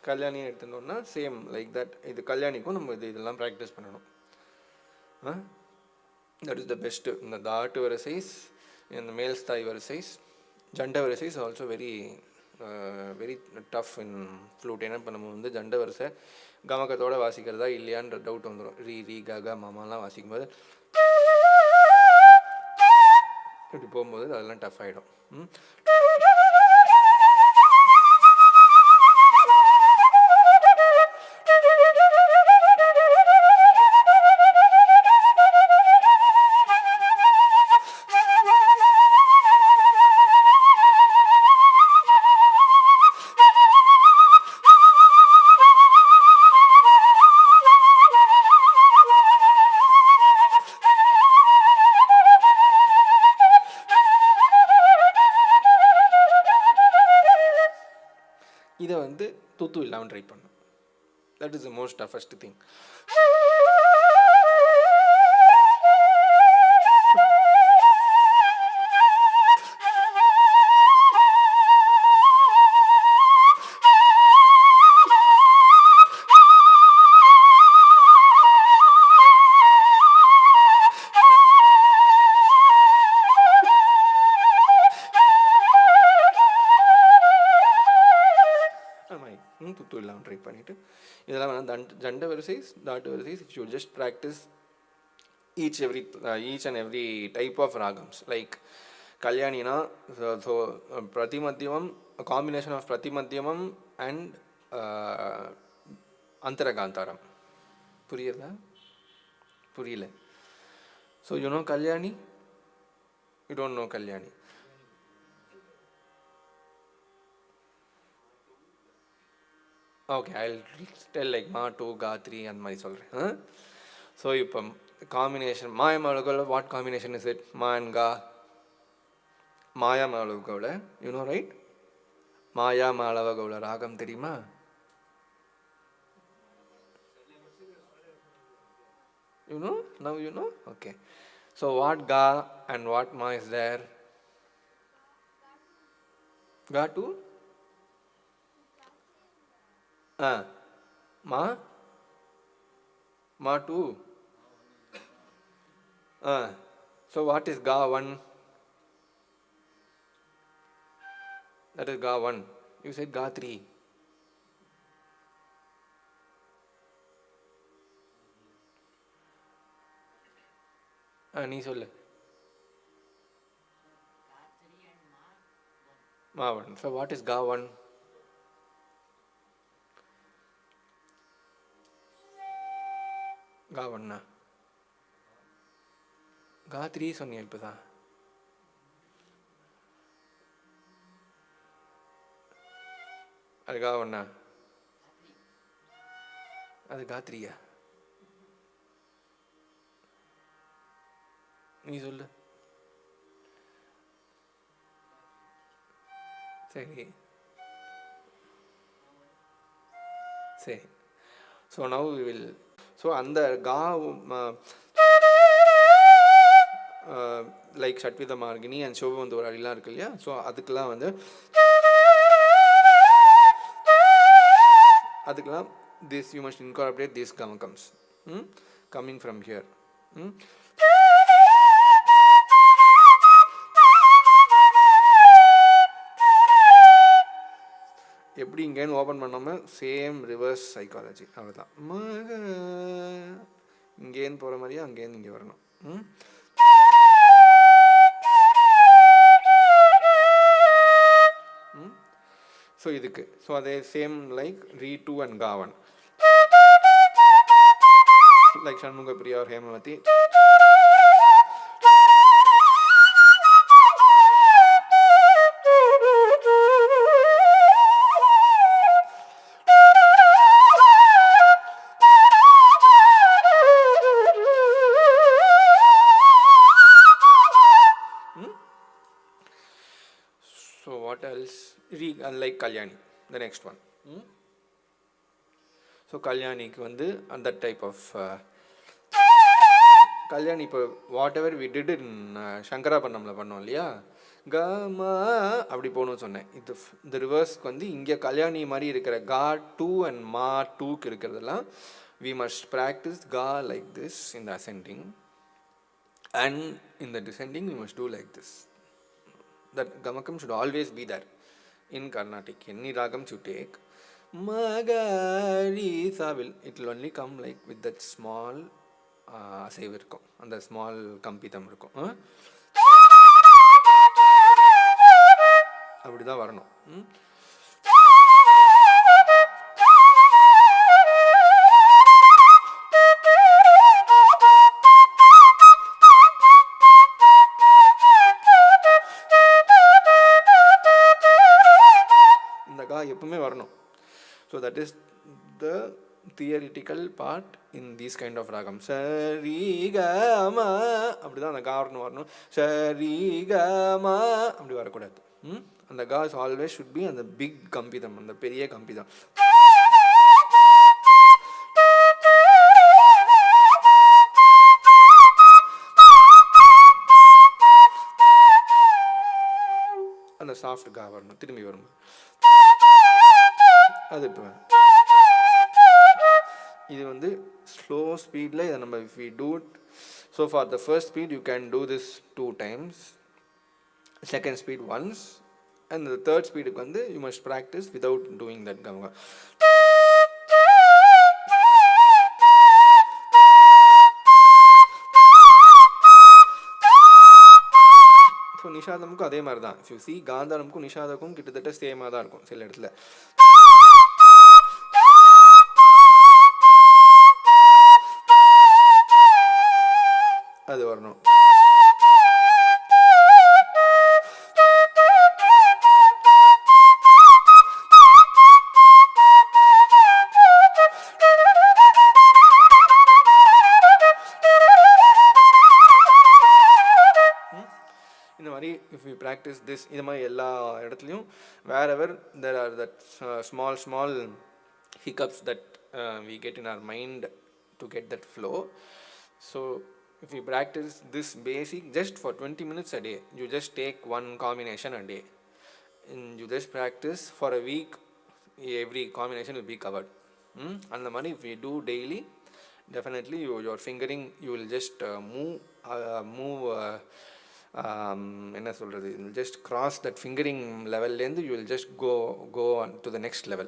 கல்யாணி எடுத்துட்டோம்னா சேம் லைக் தட். இது கல்யாணிக்கும் நம்ம இதெல்லாம் ப்ராக்டிஸ் பண்ணணும். That is the best. இந்த தாட்டு வரிசைஸ், இந்த மேல் ஸ்தாய் வரிசைஸ், ஜண்ட வரிசைஸ் ஆல்சோ வெரி வெரி டஃப் இன் ஃப்ளூட். ஏன்னா இப்போ நம்ம வந்து ஜண்ட வரிசை கமக்கத்தோடு வாசிக்கிறதா இல்லையான்ற டவுட் வந்துடும். ரீ கா மாமாலாம் வாசிக்கும்போது இப்படி போகும்போது அதெல்லாம் டஃப் ஆகிடும். இதை வந்து துத்து இல்லாமல் ட்ரை பண்ணும். That is the most toughest thing. பண்ணிவிட்டு இதெல்லாம் வேணால் ஜண்ட வரிசைஸ் தாட்டு வரிசைஸ் if you just practise each and every type of ragams. Like Kalyanina, so Pratimadhyamam, a combination of Pratimadhyamam and Antaragantaram. Puriyala. So you know Kalyani? You don't know Kalyani. Okay, I'll tell like Ma 2, Ga 3 and my solre. So இப்போ combination மாயமாளவுகோவில் what combination is it மா and கா Mayamalavagowla you know right Mayamalavagowla ராகம் தெரியுமா you know now you know okay so what கா and what மா is there கா to மா to so what is Ga 1? That is Ga 1. You said Ga 3. நீ சொல்லு Ma 1. So what is Ga 1? Ga 1 Ga 3 சொன்னியா இப்போதான் அது Ga 1 அது Ga 3 நீ சொல்லு சரி சரி so now we will so அந்த கா லைக் ஷட்வித மார்கினி அண்ட் சோபவந்த ஒரு அடிலாம் இருக்கு இல்லையா ஸோ அதுக்கெல்லாம் வந்து அதுக்கெல்லாம் this you must incorporate this gamakams coming from here எப்படி இங்கேருந்து ஓப்பன் பண்ணாமல் சேம் ரிவர்ஸ் சைக்காலஜி அவ்வளோதான் மக இங்கேருந்து போகிற மாதிரியே அங்கேருந்து இங்கே வரணும் ஸோ இதுக்கு ஸோ அதே same like re 2 and Ga 1 like Shanmuga Priya ஒரு Hemavathi like Kalyani, the next one. So Kalyanik வந்து அந்த type of கல்யாணி இப்போ whatever we did in சங்கராபரணம்ல பண்ணோம் இல்லையா கமா அப்படி போகணும்னு சொன்னேன் இந்த ரிவர்ஸ்க்கு வந்து இங்கே கல்யாணி மாதிரி இருக்கிற கா 2 அண்ட் மா 2க்கு இருக்கிறதெல்லாம் வி மஸ்ட் ப்ராக்டிஸ் கா like this in the ascending and in the descending we must do like this that கமக்கம் should always be there in Carnatic. Any ragams you take, Magari will it will only come like with that small அசைவு இருக்கும் அந்த small கம்பிதம் இருக்கும் அப்படி தான் வரணும் எப்பவுமே வரணும் so that is the theoretical part in these kind of ragam சரி கமா அப்படி தான் அந்த காரணம் வரணும் சரி கமா அப்படி வரக்கூடாது அந்த கா இஸ் ஆல்வேஸ் ஷுட் பி அந்த பிக் கம்பிதம் அந்த பெரிய கம்பிதம் அந்த சாஃப்ட் கா வரணும் திரும்பி வரும் அது இப்போ இது வந்து ஸ்லோ ஸ்பீடில் இதை நம்ம if we do it so for the first speed you can do this 2 times second speed once and the third ஸ்பீடுக்கு வந்து you must practise without doing that கமகம் நிஷாதமுக்கும் அதே மாதிரி தான். இஃப் யூ சி காந்தாரமுக்கும் நிஷாதமுக்கும் கிட்டத்தட்ட சேமாக தான் இருக்கும் சில இடத்துல. அது வரணும். இந்த மாதிரி இஃப் யூ ப்ராக்டிஸ் திஸ், இது மாதிரி எல்லா இடத்துலையும் wherever there are that small hiccups that we get in our mind to get that flow. So if you practice this basic just for 20 minutes a day, you just take one combination a day and you just practice for a week, every combination will be covered. And the money if you do daily, definitely your fingering, you will just move என்ன சொல்கிறது, just cross that fingering level, you will just go on to the next level,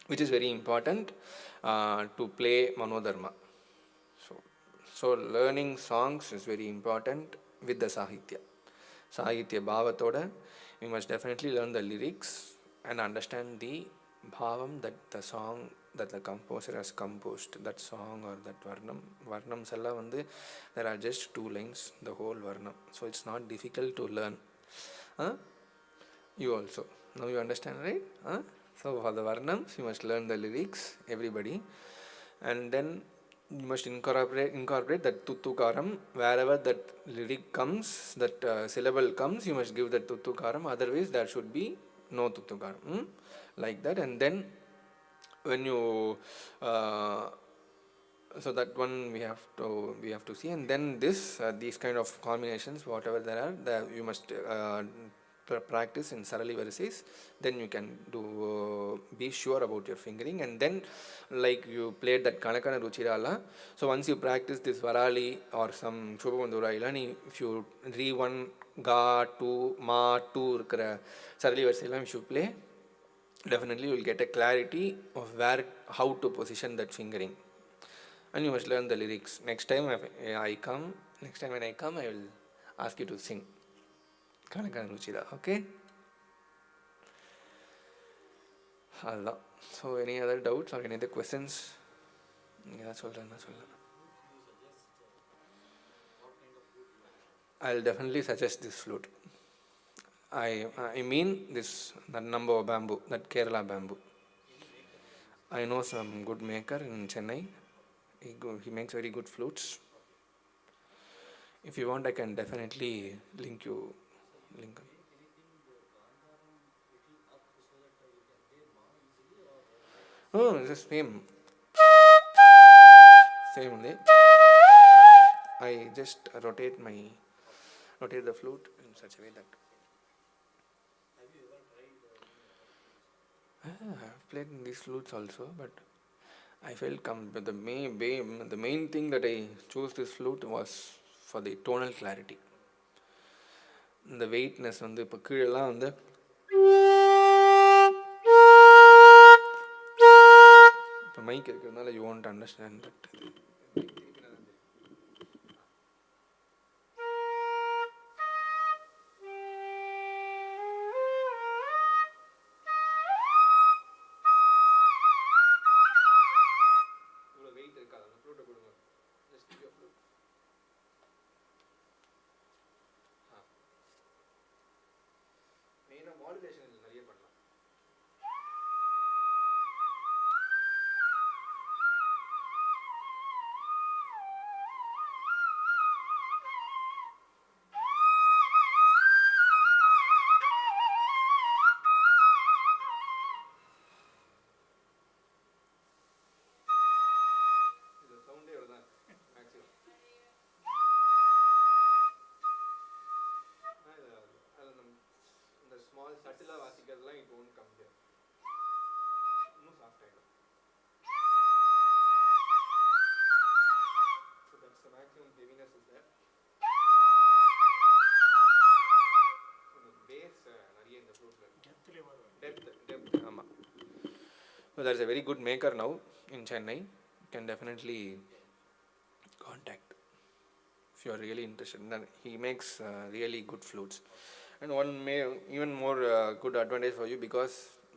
which is very important to play Manodharma. So learning songs is very important with the Sahitya bhavatoda. We must definitely learn the lyrics and understand the bhavam that the song that the composer has composed, that song or that varnams alla vandu there are just 2 lines, the whole varnam, so it's not difficult to learn. You also now you understand, right? So for the varnams you must learn the lyrics, everybody, and then you must incorporate that tuttukaram wherever that lyric comes, that syllable comes, you must give that tuttukaram, otherwise there should be no tuttukaram, like that. And then when you so that one we have to see. And then these kind of combinations, whatever there are, you must practice in sarali varises, then you can do be sure about your fingering. And then like you played that kanakana ruchirala, so once you practice this varali or some shubhamandura ilani, if you re one ga 2 ma 2 irukra sarali varisela you should play, definitely you will get a clarity of how to position that fingering, and you must learn the lyrics. Next time when I come, I will ask you to sing Kanakana Ruchira, okay? Allah. So any other doubts or any other questions? I'll definitely suggest this flute. I mean this, that number of bamboo, that Kerala bamboo. I know some good maker in Chennai. He makes very good flutes. If you want, I can definitely link. Oh, it's the same only. I just rotate the flute in such a way that I've played in these flutes also, but I felt but the main thing that I chose this flute was for the tonal clarity. The weightness வந்து இப்போ கீழெல்லாம் வந்து இப்போ mic இருக்கிறதுனால you won't understand that. Modulation நிறைய பண்ணலாம். இது சவுண்டே அவ்வளோதான் மேக்ஸிமம். இந்த ஸ்மால் சட்டிலாக வாசிக்கிறதுலாம் இப்போ ஒன்றும் கம்மியாக இன்னும் சாஃப்ட் ஆகிடும். So that's the maximum heaviness is there. Bass நிறைய இந்த ஃப்ளூட்டில் டெப்த் ஆமாம். So that is a very good maker now in Chennai. You can definitely contact if you are really interested. Then he makes really good flutes. And one even more good advantage for you, because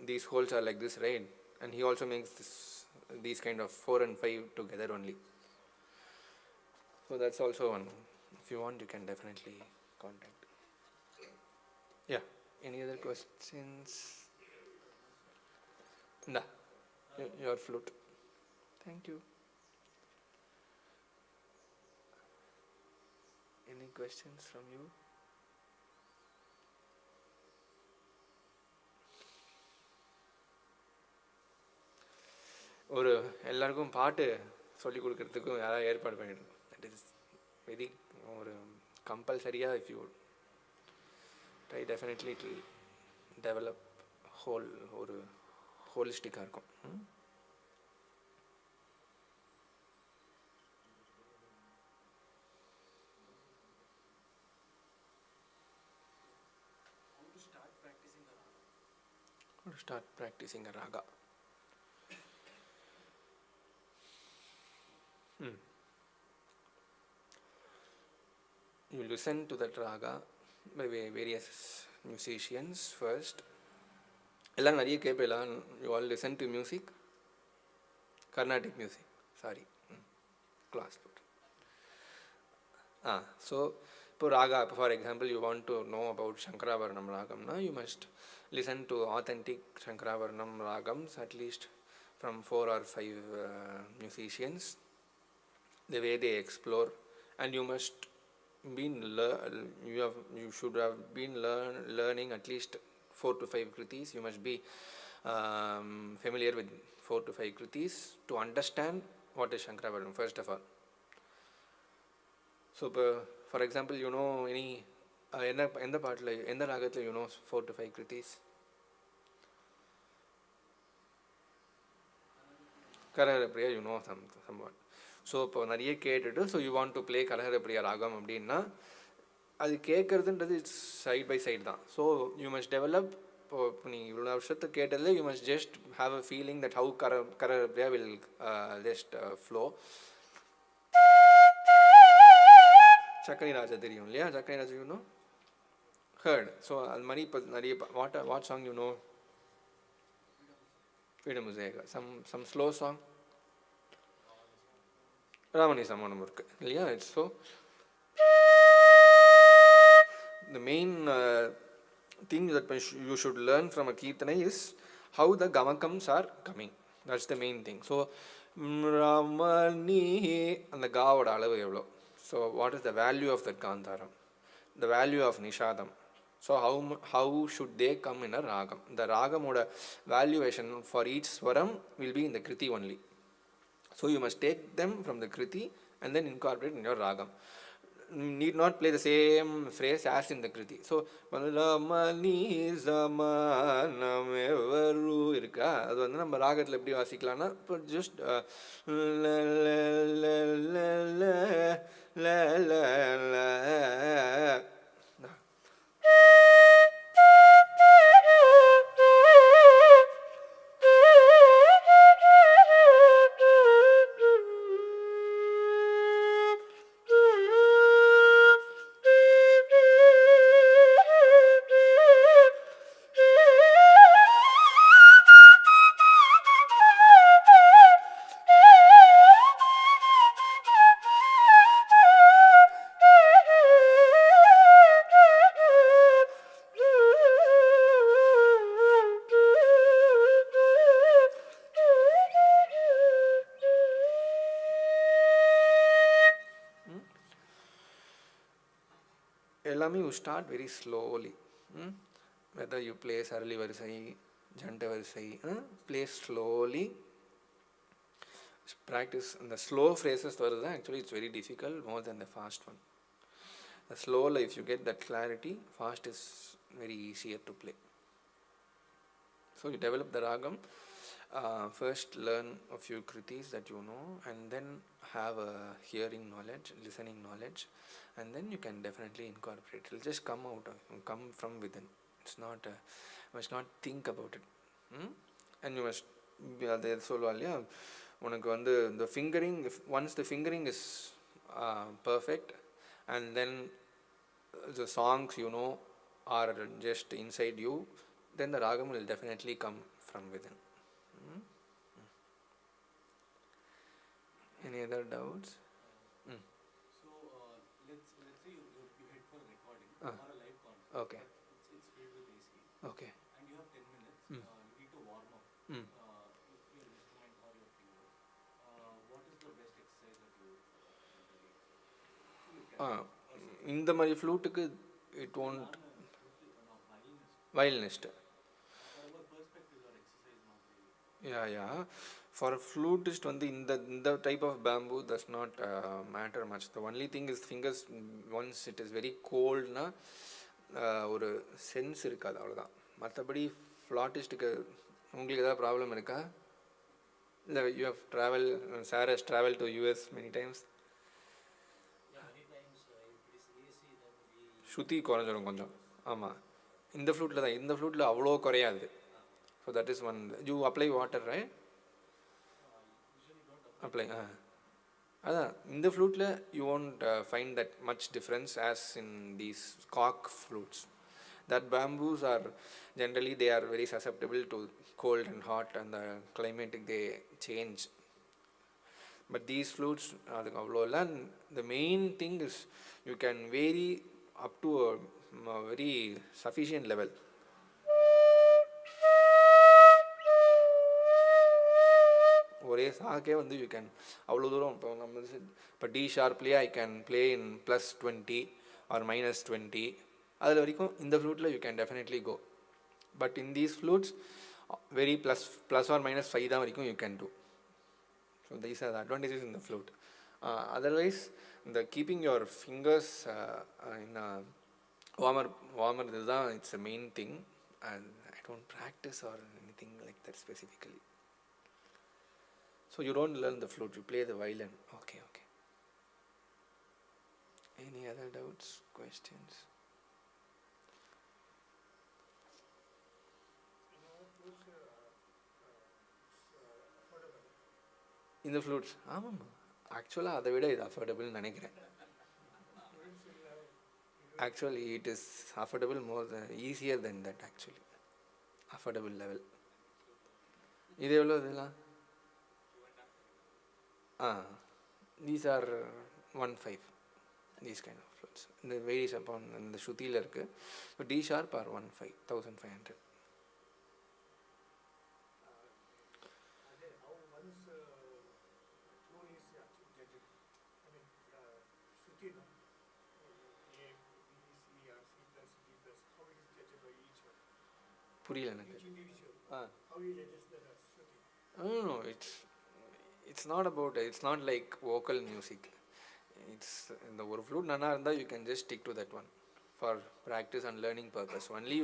these holes are like this, right? And he also makes these kind of 4 and 5 together only. So that's also one. If you want, you can definitely contact. Yeah. Any other questions? Nah. Your flute. Thank you. Any questions from you? ஒரு எல்லாருக்கும் பாட்டு சொல்லி கொடுக்கறதுக்கும் யாராவது ஏற்பாடு பண்ணிடணும். That is very ஒரு கம்பல்சரியாக. If you try, definitely it will develop ஒரு ஹோலிஸ்டிக்காக இருக்கும். Start practicing a raga. You listen to that raga by various musicians first. எல்லாம் நிறைய கேட்பலாம். You all listen to music, Carnatic music, sorry, class. So இப்போ raga, for example, you want to know about Shankaravarnam ragam, you must listen to authentic Shankaravarnam ragams, at least from 4 or 5 musicians, the way they explore. And you must you should have been learning at least 4 to 5 kritis. You must be familiar with 4 to 5 kritis to understand what is Shankaravarnam, first of all. So for example, you know any எந்த பாட்டில் எந்த ராகத்தில் you know 4 to 5 kritis? Kharaharapriya you know somewhat. So இப்போ நிறைய கேட்டுட்டு, so you want to play Kharaharapriya ராகம் அப்படின்னா அது கேட்குறதுன்றது இட்ஸ் சைட் பை சைட் தான். So you must develop. இப்போ நீ இவ்வளோ வருஷத்துக்கு கேட்டதில் you must just have a feeling that how Kharaharapriya will just flow. சக்கரை ராஜா தெரியும் இல்லையா? சக்கரை ராஜா யூ நோ, ஹர்ட். ஸோ அது மாதிரி இப்போ நிறைய வாட் சாங் யூ நோ? விடமுசேகா. Some slow song. ராமணி சமானம் இருக்கு இல்லையா? It's so the main thing that you should learn from a kirtana is how the gamakams are coming. That's the main thing. So ramani and the gaavoda alavu evlo. So what is the value of that gandharam, the value of nishadam? So how should they come in a ragam? The ragam oda valuation for each swaram will be in the kriti only. So you must take them from the kriti and then incorporate in your ragam. Need not play the same phrase as in the kriti. So ramani zamanam evaru irukka, adu vandu நம்ம ராகத்துல எப்படி வாசிக்கலாம்னா, இப்போ just la la la la la la la. எல்லாமே you start very slowly. Whether you play சரளி வரிசை, ஜண்ட வரிசை, play slowly. Practise. இந்த ஸ்லோ ஃப்ரேசஸ் வருது தான் actually it's very difficult more than the fast one. The ஸ்லோவில் if you get that clarity, fast is very easier to play. So you develop the ragam. First learn a few kritis that you know, and then have a hearing knowledge, listening knowledge, and then you can definitely incorporate. It will just come from within. It's not you must not think about it. And you must அதை சொல்லுவா இல்லையா, உனக்கு வந்து the fingering, once the fingering is perfect and then the songs you know are just inside you, then the ragam will definitely come from within. Mm. Any other doubts? Mm. So let's say you head for a recording Ah. or a live concert, Okay. but it's filled with AC, Okay. and you have 10 minutes. Mm. You need to warm up Mm. your instrument or your fingers. What is the best exercise that you generally look at or suggest? இந்த மாதிரி ஃப்ளூட்டுக்கு it won't நான் flute no violinist. violinist. Our perspective or exercise மாதிரி. Yeah. For a flutist வந்து இந்த type of bamboo does not matter much. The only thing is fingers, once it is very coldனா ஒரு sense இருக்காது, அவ்வளோதான். மற்றபடி ஃப்ளாட்டிஸ்ட்டுக்கு உங்களுக்கு ஏதாவது ப்ராப்ளம் இருக்கா? இல்லை, you have travel, sir has travel to US many times. ஸ்ருதி குறைஞ்சிடும் கொஞ்சம். ஆமாம், இந்த ஃப்ளூட்டில் தான், இந்த ஃப்ளூட்டில் அவ்வளோ குறையாது. So that is one. You apply water right? Apply. அதான் இந்த ஃப்ளூட்டில் you won't find that much difference as in these காக் flutes. That bamboos are generally, they are very susceptible to cold and hot, and the climatic they change. But these flutes are the the main thing is you can vary up to a very sufficient level. ஒரே சாக்கே வந்து you can அவ்வளோ தூரம். இப்போ நம்ம இப்போ D ஷார்ப்லேயே I can play in +20 or -20. அதில் வரைக்கும் இந்த ஃப்ளூட்டில் you can definitely go. But in these flutes very plus or -5 தான் வரைக்கும் you can do. So these are the advantages in the flute. Otherwise இந்த keeping your fingers in warmer இதுதான் it's a main thing. And I don't practise or any thing like that specifically. So you don't learn the flute, you play the violin. Okay. Any other doubts, questions? In the flutes? Actually, அதை விட இது affordable நினைக்கிறேன். Actually, it is affordable easier than that actually. Affordable level. இது எவ்வளோ இதெல்லாம்? These are 1.5. These kind of flutes. The varies upon the Shrutil irukku. So D sharp are 1.5, 1,500. புரியல எனக்கு. No, it's not about, it's not like vocal music. It's இந்த ஒரு flute நன்னா இருந்தால் you can just stick to that one for practice and learning purpose. Only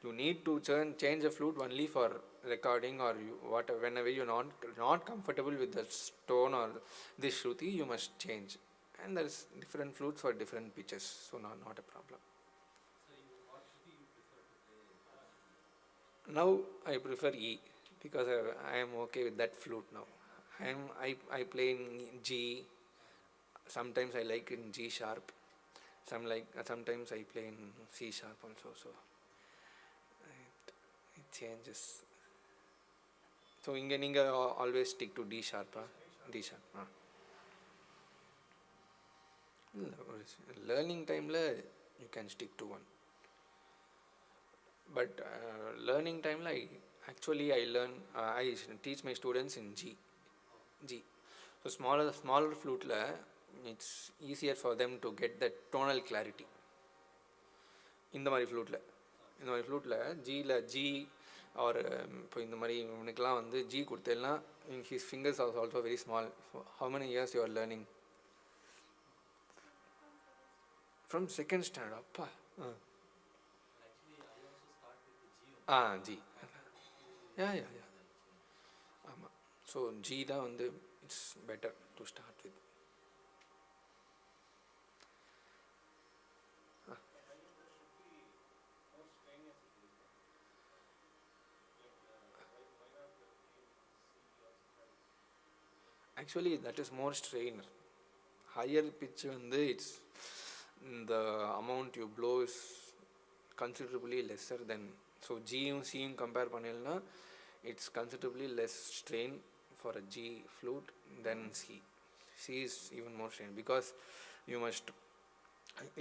you need to change a flute only for recording or whenever you're not comfortable with the tone or this Shruti, you must change. And there's different flutes for different pitches, so not a problem. What Shruti you prefer to play? Now I prefer E because I am okay with that flute now. I play in G. Sometimes I like in G sharp. Sometimes I play in C sharp also. So it changes. So inga ninga always stick to D sharp. D sharp. Learning time la you can stick to one. But learning time la I teach my students in G. So smaller flute la it's easier for them to get that tonal clarity. இந்த மாதிரி ஃப்ளூட்டில் G R இப்போ இந்த மாதிரி இவனுக்கெலாம் வந்து G கொடுத்தேன்னா his fingers are also very small. How many years you are learning? From second standard. அப்பா. G. Yeah. ஆமாம். So G தான் வந்து it's better to start with. Actually that is more strain. Higher pitch வந்து it's the amount you blow is considerably lesser than, so Gயும் Cயும் compare பண்ணேன்னா it's considerably less strain for a G flute than C. C is even more strain because you must,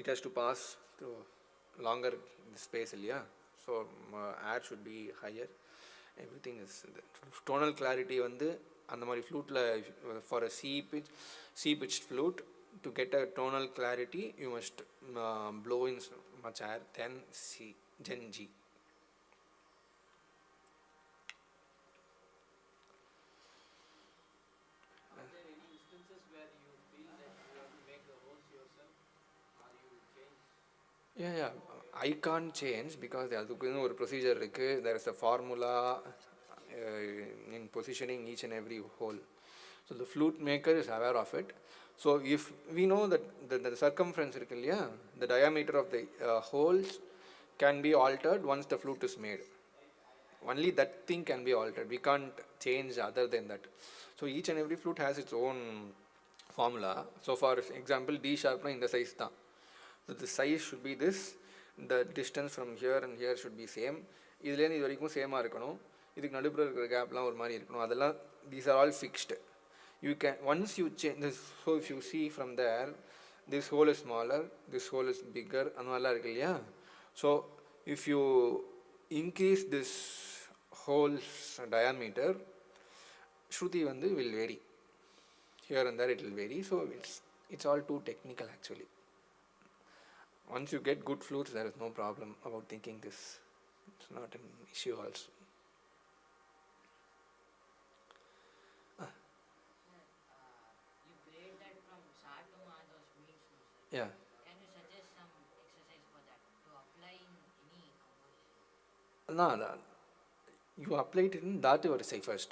it has to pass through longer space இல்லையா, so air should be higher, everything is tonal clarity வந்து அந்த மாதிரி ஃப்ளூட்டில் for a C pitched flute to get a tonal clarity you must blow in much air than G. Are there any instances where you feel that you have to make the holes yourself? Are you change? Yeah, I can't change because அதுக்குன்னு ஒரு procedure இருக்குது, there is a formula in positioning each and every hole. So the flute maker is aware of it. So if we know that the circumference இருக்கு இல்லையா, the diameter of the holes can be altered once the flute is made. Only that thing can be altered, we can't change other than that. So each and every flute has its own formula. So for example D sharp இந்த size தான், so the size should be this, the distance from here and here should be same, இதுலேருந்து இது வரைக்கும் சேமாக இருக்கணும், இதுக்கு நடுப்புற இருக்கிற கேப்லாம் ஒரு மாதிரி இருக்கணும், அதெல்லாம் these are all fixed. You can, once you change this, so if you see from there this hole is smaller, this hole is bigger, அந்த மாதிரிலாம் இருக்கு இல்லையா, so if you increase this hole's diameter, Shruti வந்து will vary, here and there it will vary, so it's all too technical actually. Once you get good flutes, there is no problem about thinking this, it's not an issue also. You played that from Sa to Ma, those means, no, sir. Yeah. Can you suggest some exercise for that to apply in any composition? No, you apply it in Dhatu varisai first.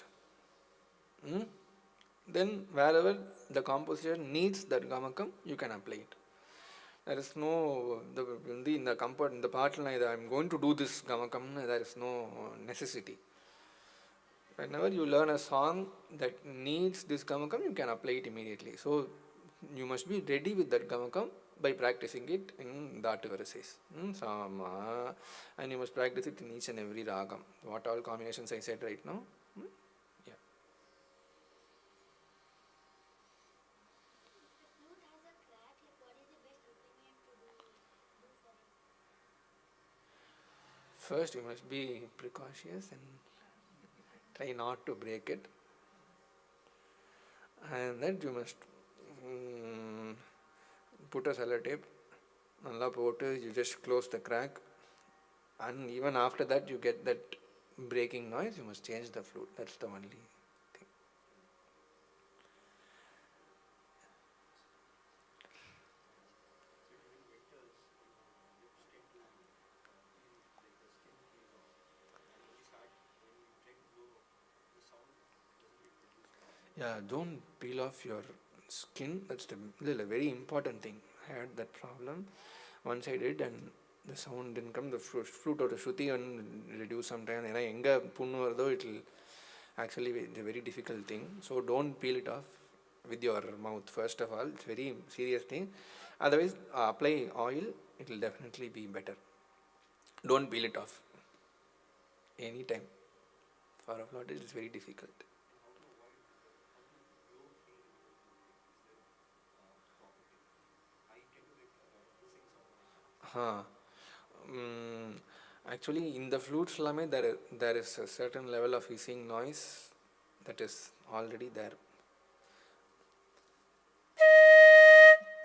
Then wherever the composition needs that gamakam, you can apply it. There is no in the comfort in the part line I am going to do this gamakam, there is no necessity. Whenever you learn a song that needs this gamakam, you can apply it immediately. So you must be ready with that gamakam by practicing it in Dhatu varisais, Sama, and you must practice it in each and every ragam, what all combinations I said right now. Yeah. Flute has a crack, like what is the best opinion to do for it? First you must be precautious and try not to break it, and then you must put a sellotape, நல்லா போட்டு you just close the crack, and even after that you get that breaking noise, you must change the flute, that's the only thing. Yeah, don't peel off your skin, that's the very important thing. I had that problem once I did, and the sound didn't come, the flute or the Shruti and reduce sometimes, and enga punnu varudho, it will actually be a very difficult thing. So don't peel it off with your mouth first of all, it's very serious thing. Otherwise apply oil, it will definitely be better. Don't peel it off anytime. For a flute it is very difficult. Actually in the flutes lame there is a certain level of hissing noise that is already there.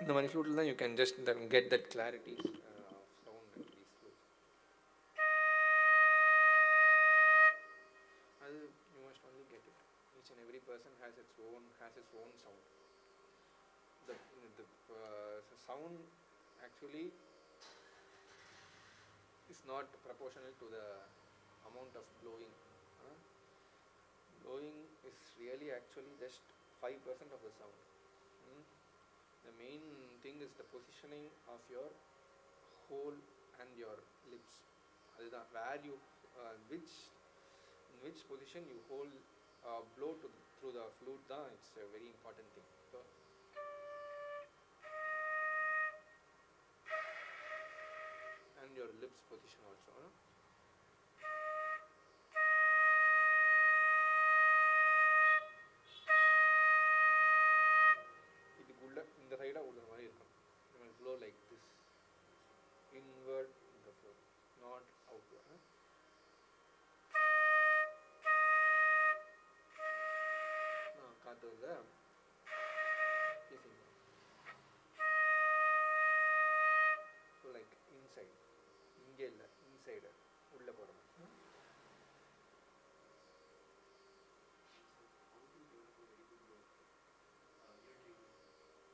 In the money flute you can just get that clarity of sound in these flutes. You must only get it. Each and every person has its own sound. The sound actually is not proportional to the amount of blowing. Blowing is really actually just 5% of the sound. The main thing is the positioning of your hole and your lips. Where you in which position you hold blow through the flute, it's a very important thing. So your lips position also. இதுக்குள்ள இந்த சைடாக உள்ள மாதிரி இருக்கும். You must blow like this. Inward in the flow, not outward. காற்று வருதா? So like inside, இங்கே இல்லை, இன்சைடு உள்ளே போகிறோம்.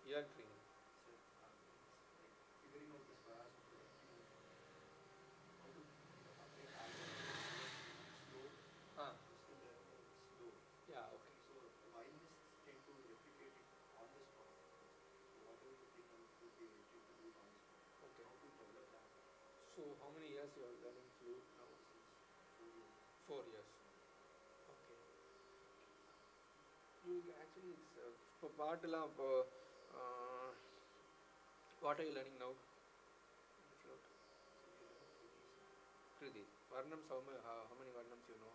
Ear training. Figuring out this Varas of the how to apply slow, Ah, still slow. yeah, okay. So violinists tend to replicate it on the spot. So whatever the thing on flute, they tend to do it on the spot. Okay. How to develop that So how many years you are learning flute now? since 4 years. 4 years. Okay. You actually it's இப்போ பாட்டுலாம் இப்போ what are you learning now? Flute. So we learn Krutis, Kriti. Varnams, how many Varnams you know?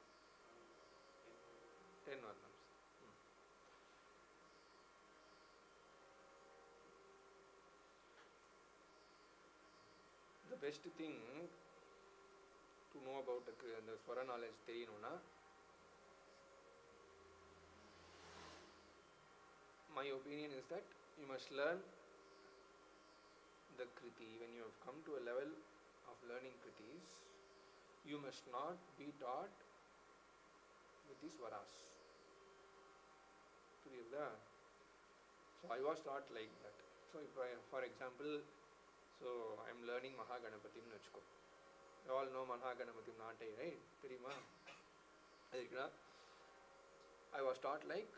10 10 Varnams. The best thing to know about the Swara knowledge தெரியணும்னா my opinion is that you must learn the Kriti. When you have come to a level of learning Kritis, you must not be taught with these Varas. புரியுதா? So I was taught like that. So if for example, so I am learning Mahaganapatim னு வச்சுக்கோ. You all know Mahaganapatim நாட்டை, right? தெரியுமா? அதுக்குடா I was taught like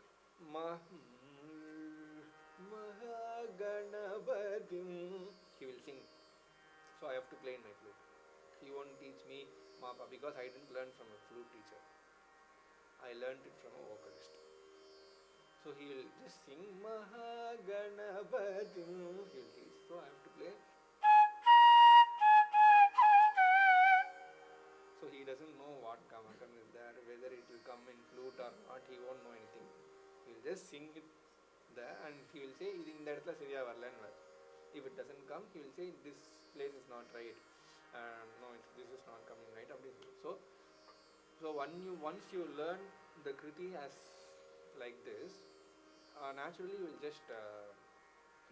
Mahaganapatim. He will sing. So I have to play in my flute. He won't teach me Mapa because I didn't learn from a flute teacher. I learned it from a vocalist. So he will just sing Mahaganapatim. He will teach. So I have to play. So he doesn't know what Gamakam is there, whether it will come in flute or not. He won't know anything. He will just sing it there and he will say, "Idu indha edathila seriya varala." If it doesn't come, he will say, "This place is not right. No, this is not coming right." So once you learn the Kriti as like this, naturally you will just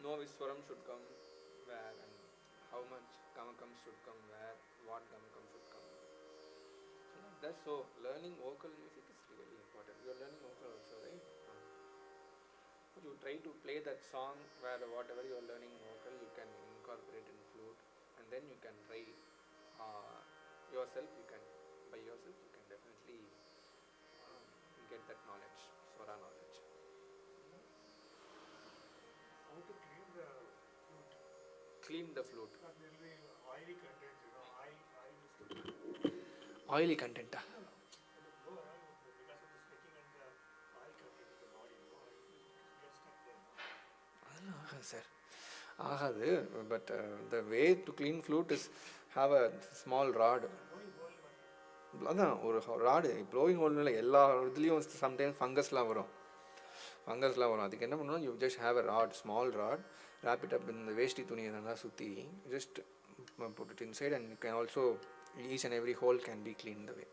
know which Swaram should come where and how much Gamakam should come where, what Gamakam should come. So like that. So learning vocal music is really important. You are learning vocal also, right? You try to play that song where whatever you are learning vocal, you can incorporate in flute, and then you can try yourself. You can by yourself. You can definitely get that knowledge, Swara knowledge. How to clean the flute? Clean the flute. Because there will be oily content, I used to Oily content. no, blow around because of the sweating and the oil content in the body, it gets stuck there. அதெல்லாம் ஆகாது sir, ஆகாது. But the way to clean flute is have a small rod. Blowing hole மட்டும். அதான் ஒரு rod. Blowing ஹோல்னு இல்லை, எல்லா இதுலேயும் sometimes ஃபங்கஸ்லாம் வரும். அதுக்கு என்ன பண்ணணும், you just have a rod, small rod, wrap it up in the veshti துணியை நல்லா சுற்றி just put it inside and you can also each and every hole can be cleaned the way.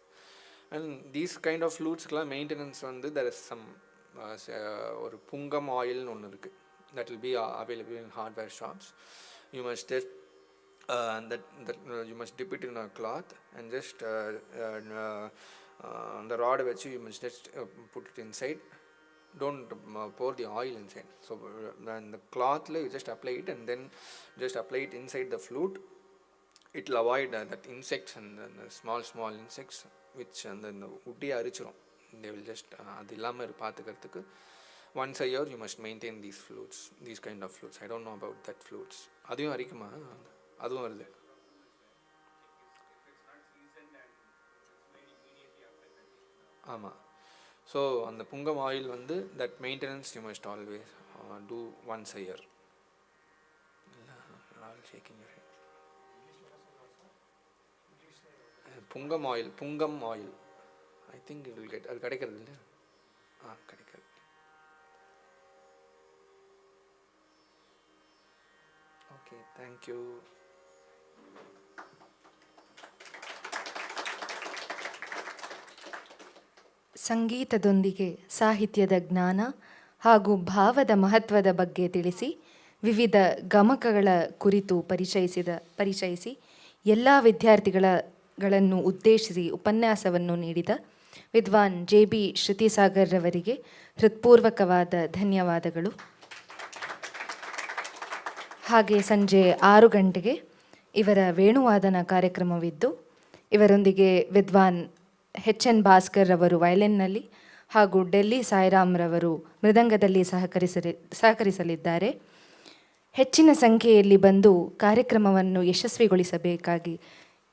And these kind of flutesக்குலாம் maintenance வந்து there is some ஒரு புங்கம் ஆயில்னு ஒன்று இருக்குது, that will be available in hardware shops. You must just you must dip it in a cloth and just the rod வச்சு you must just put it inside. Don't pour the oil inside. So then the cloth you just apply it and then just apply it inside the flute. It will avoid that insects and the small insects which and then the woody arichirum. They will just அது இல்லாம பாத்துக்கிறதுக்கு once a year you must maintain these flutes, these kind of flutes. I don't know about that flutes. அதையும் அரிக்குமா? அதுவும் வருது. If it's not seasoned and it's made immediately after cultivation. ஆமாம். So அந்த புங்கம் oil வந்து that maintenance you must always do once a year. All shaking your head. English medicine also. Pungam oil I think you will get. அது கிடைக்கிறது இல்லையா? கிடைக்கிறது. Okay, thank you. ಸಂಗೀತದೊಂದಿಗೆ ಸಾಹಿತ್ಯದ ಜ್ಞಾನ ಹಾಗೂ ಭಾವದ ಮಹತ್ವದ ಬಗ್ಗೆ ತಿಳಿಸಿ ವಿವಿಧ ಗಮಕಗಳ ಕುರಿತು ಪರಿಚಯಿಸಿ ಎಲ್ಲ ವಿದ್ಯಾರ್ಥಿಗಳನ್ನು ಉದ್ದೇಶಿಸಿ ಉಪನ್ಯಾಸವನ್ನು ನೀಡಿದ ವಿದ್ವಾನ್ J.B.Shruthi ಸಾಗರ್ ರವರಿಗೆ ಹೃತ್ಪೂರ್ವಕವಾದ ಧನ್ಯವಾದಗಳು. ಹಾಗೆ ಸಂಜೆ 6 ಗಂಟೆಗೆ ಇವರ ವೇಣುವಾದನ ಕಾರ್ಯಕ್ರಮವಿದ್ದು ಇವರೊಂದಿಗೆ ವಿದ್ವಾನ್ H.N. ಭಾಸ್ಕರ್ ರವರು ವಯಲಿನ್ನಲ್ಲಿ ಹಾಗೂ ಡೆಲ್ಲಿ ಸಾಯಿರಾಮ್ ರವರು ಮೃದಂಗದಲ್ಲಿ ಸಹಕರಿಸಲಿದ್ದಾರೆ. ಹೆಚ್ಚಿನ ಸಂಖ್ಯೆಯಲ್ಲಿ ಬಂದು ಕಾರ್ಯಕ್ರಮವನ್ನು ಯಶಸ್ವಿಗೊಳಿಸಬೇಕಾಗಿ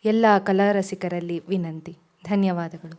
ಎಲ್ಲ ಕಲಾರಸಿಕರಲ್ಲಿ ವಿನಂತಿ. ಧನ್ಯವಾದಗಳು.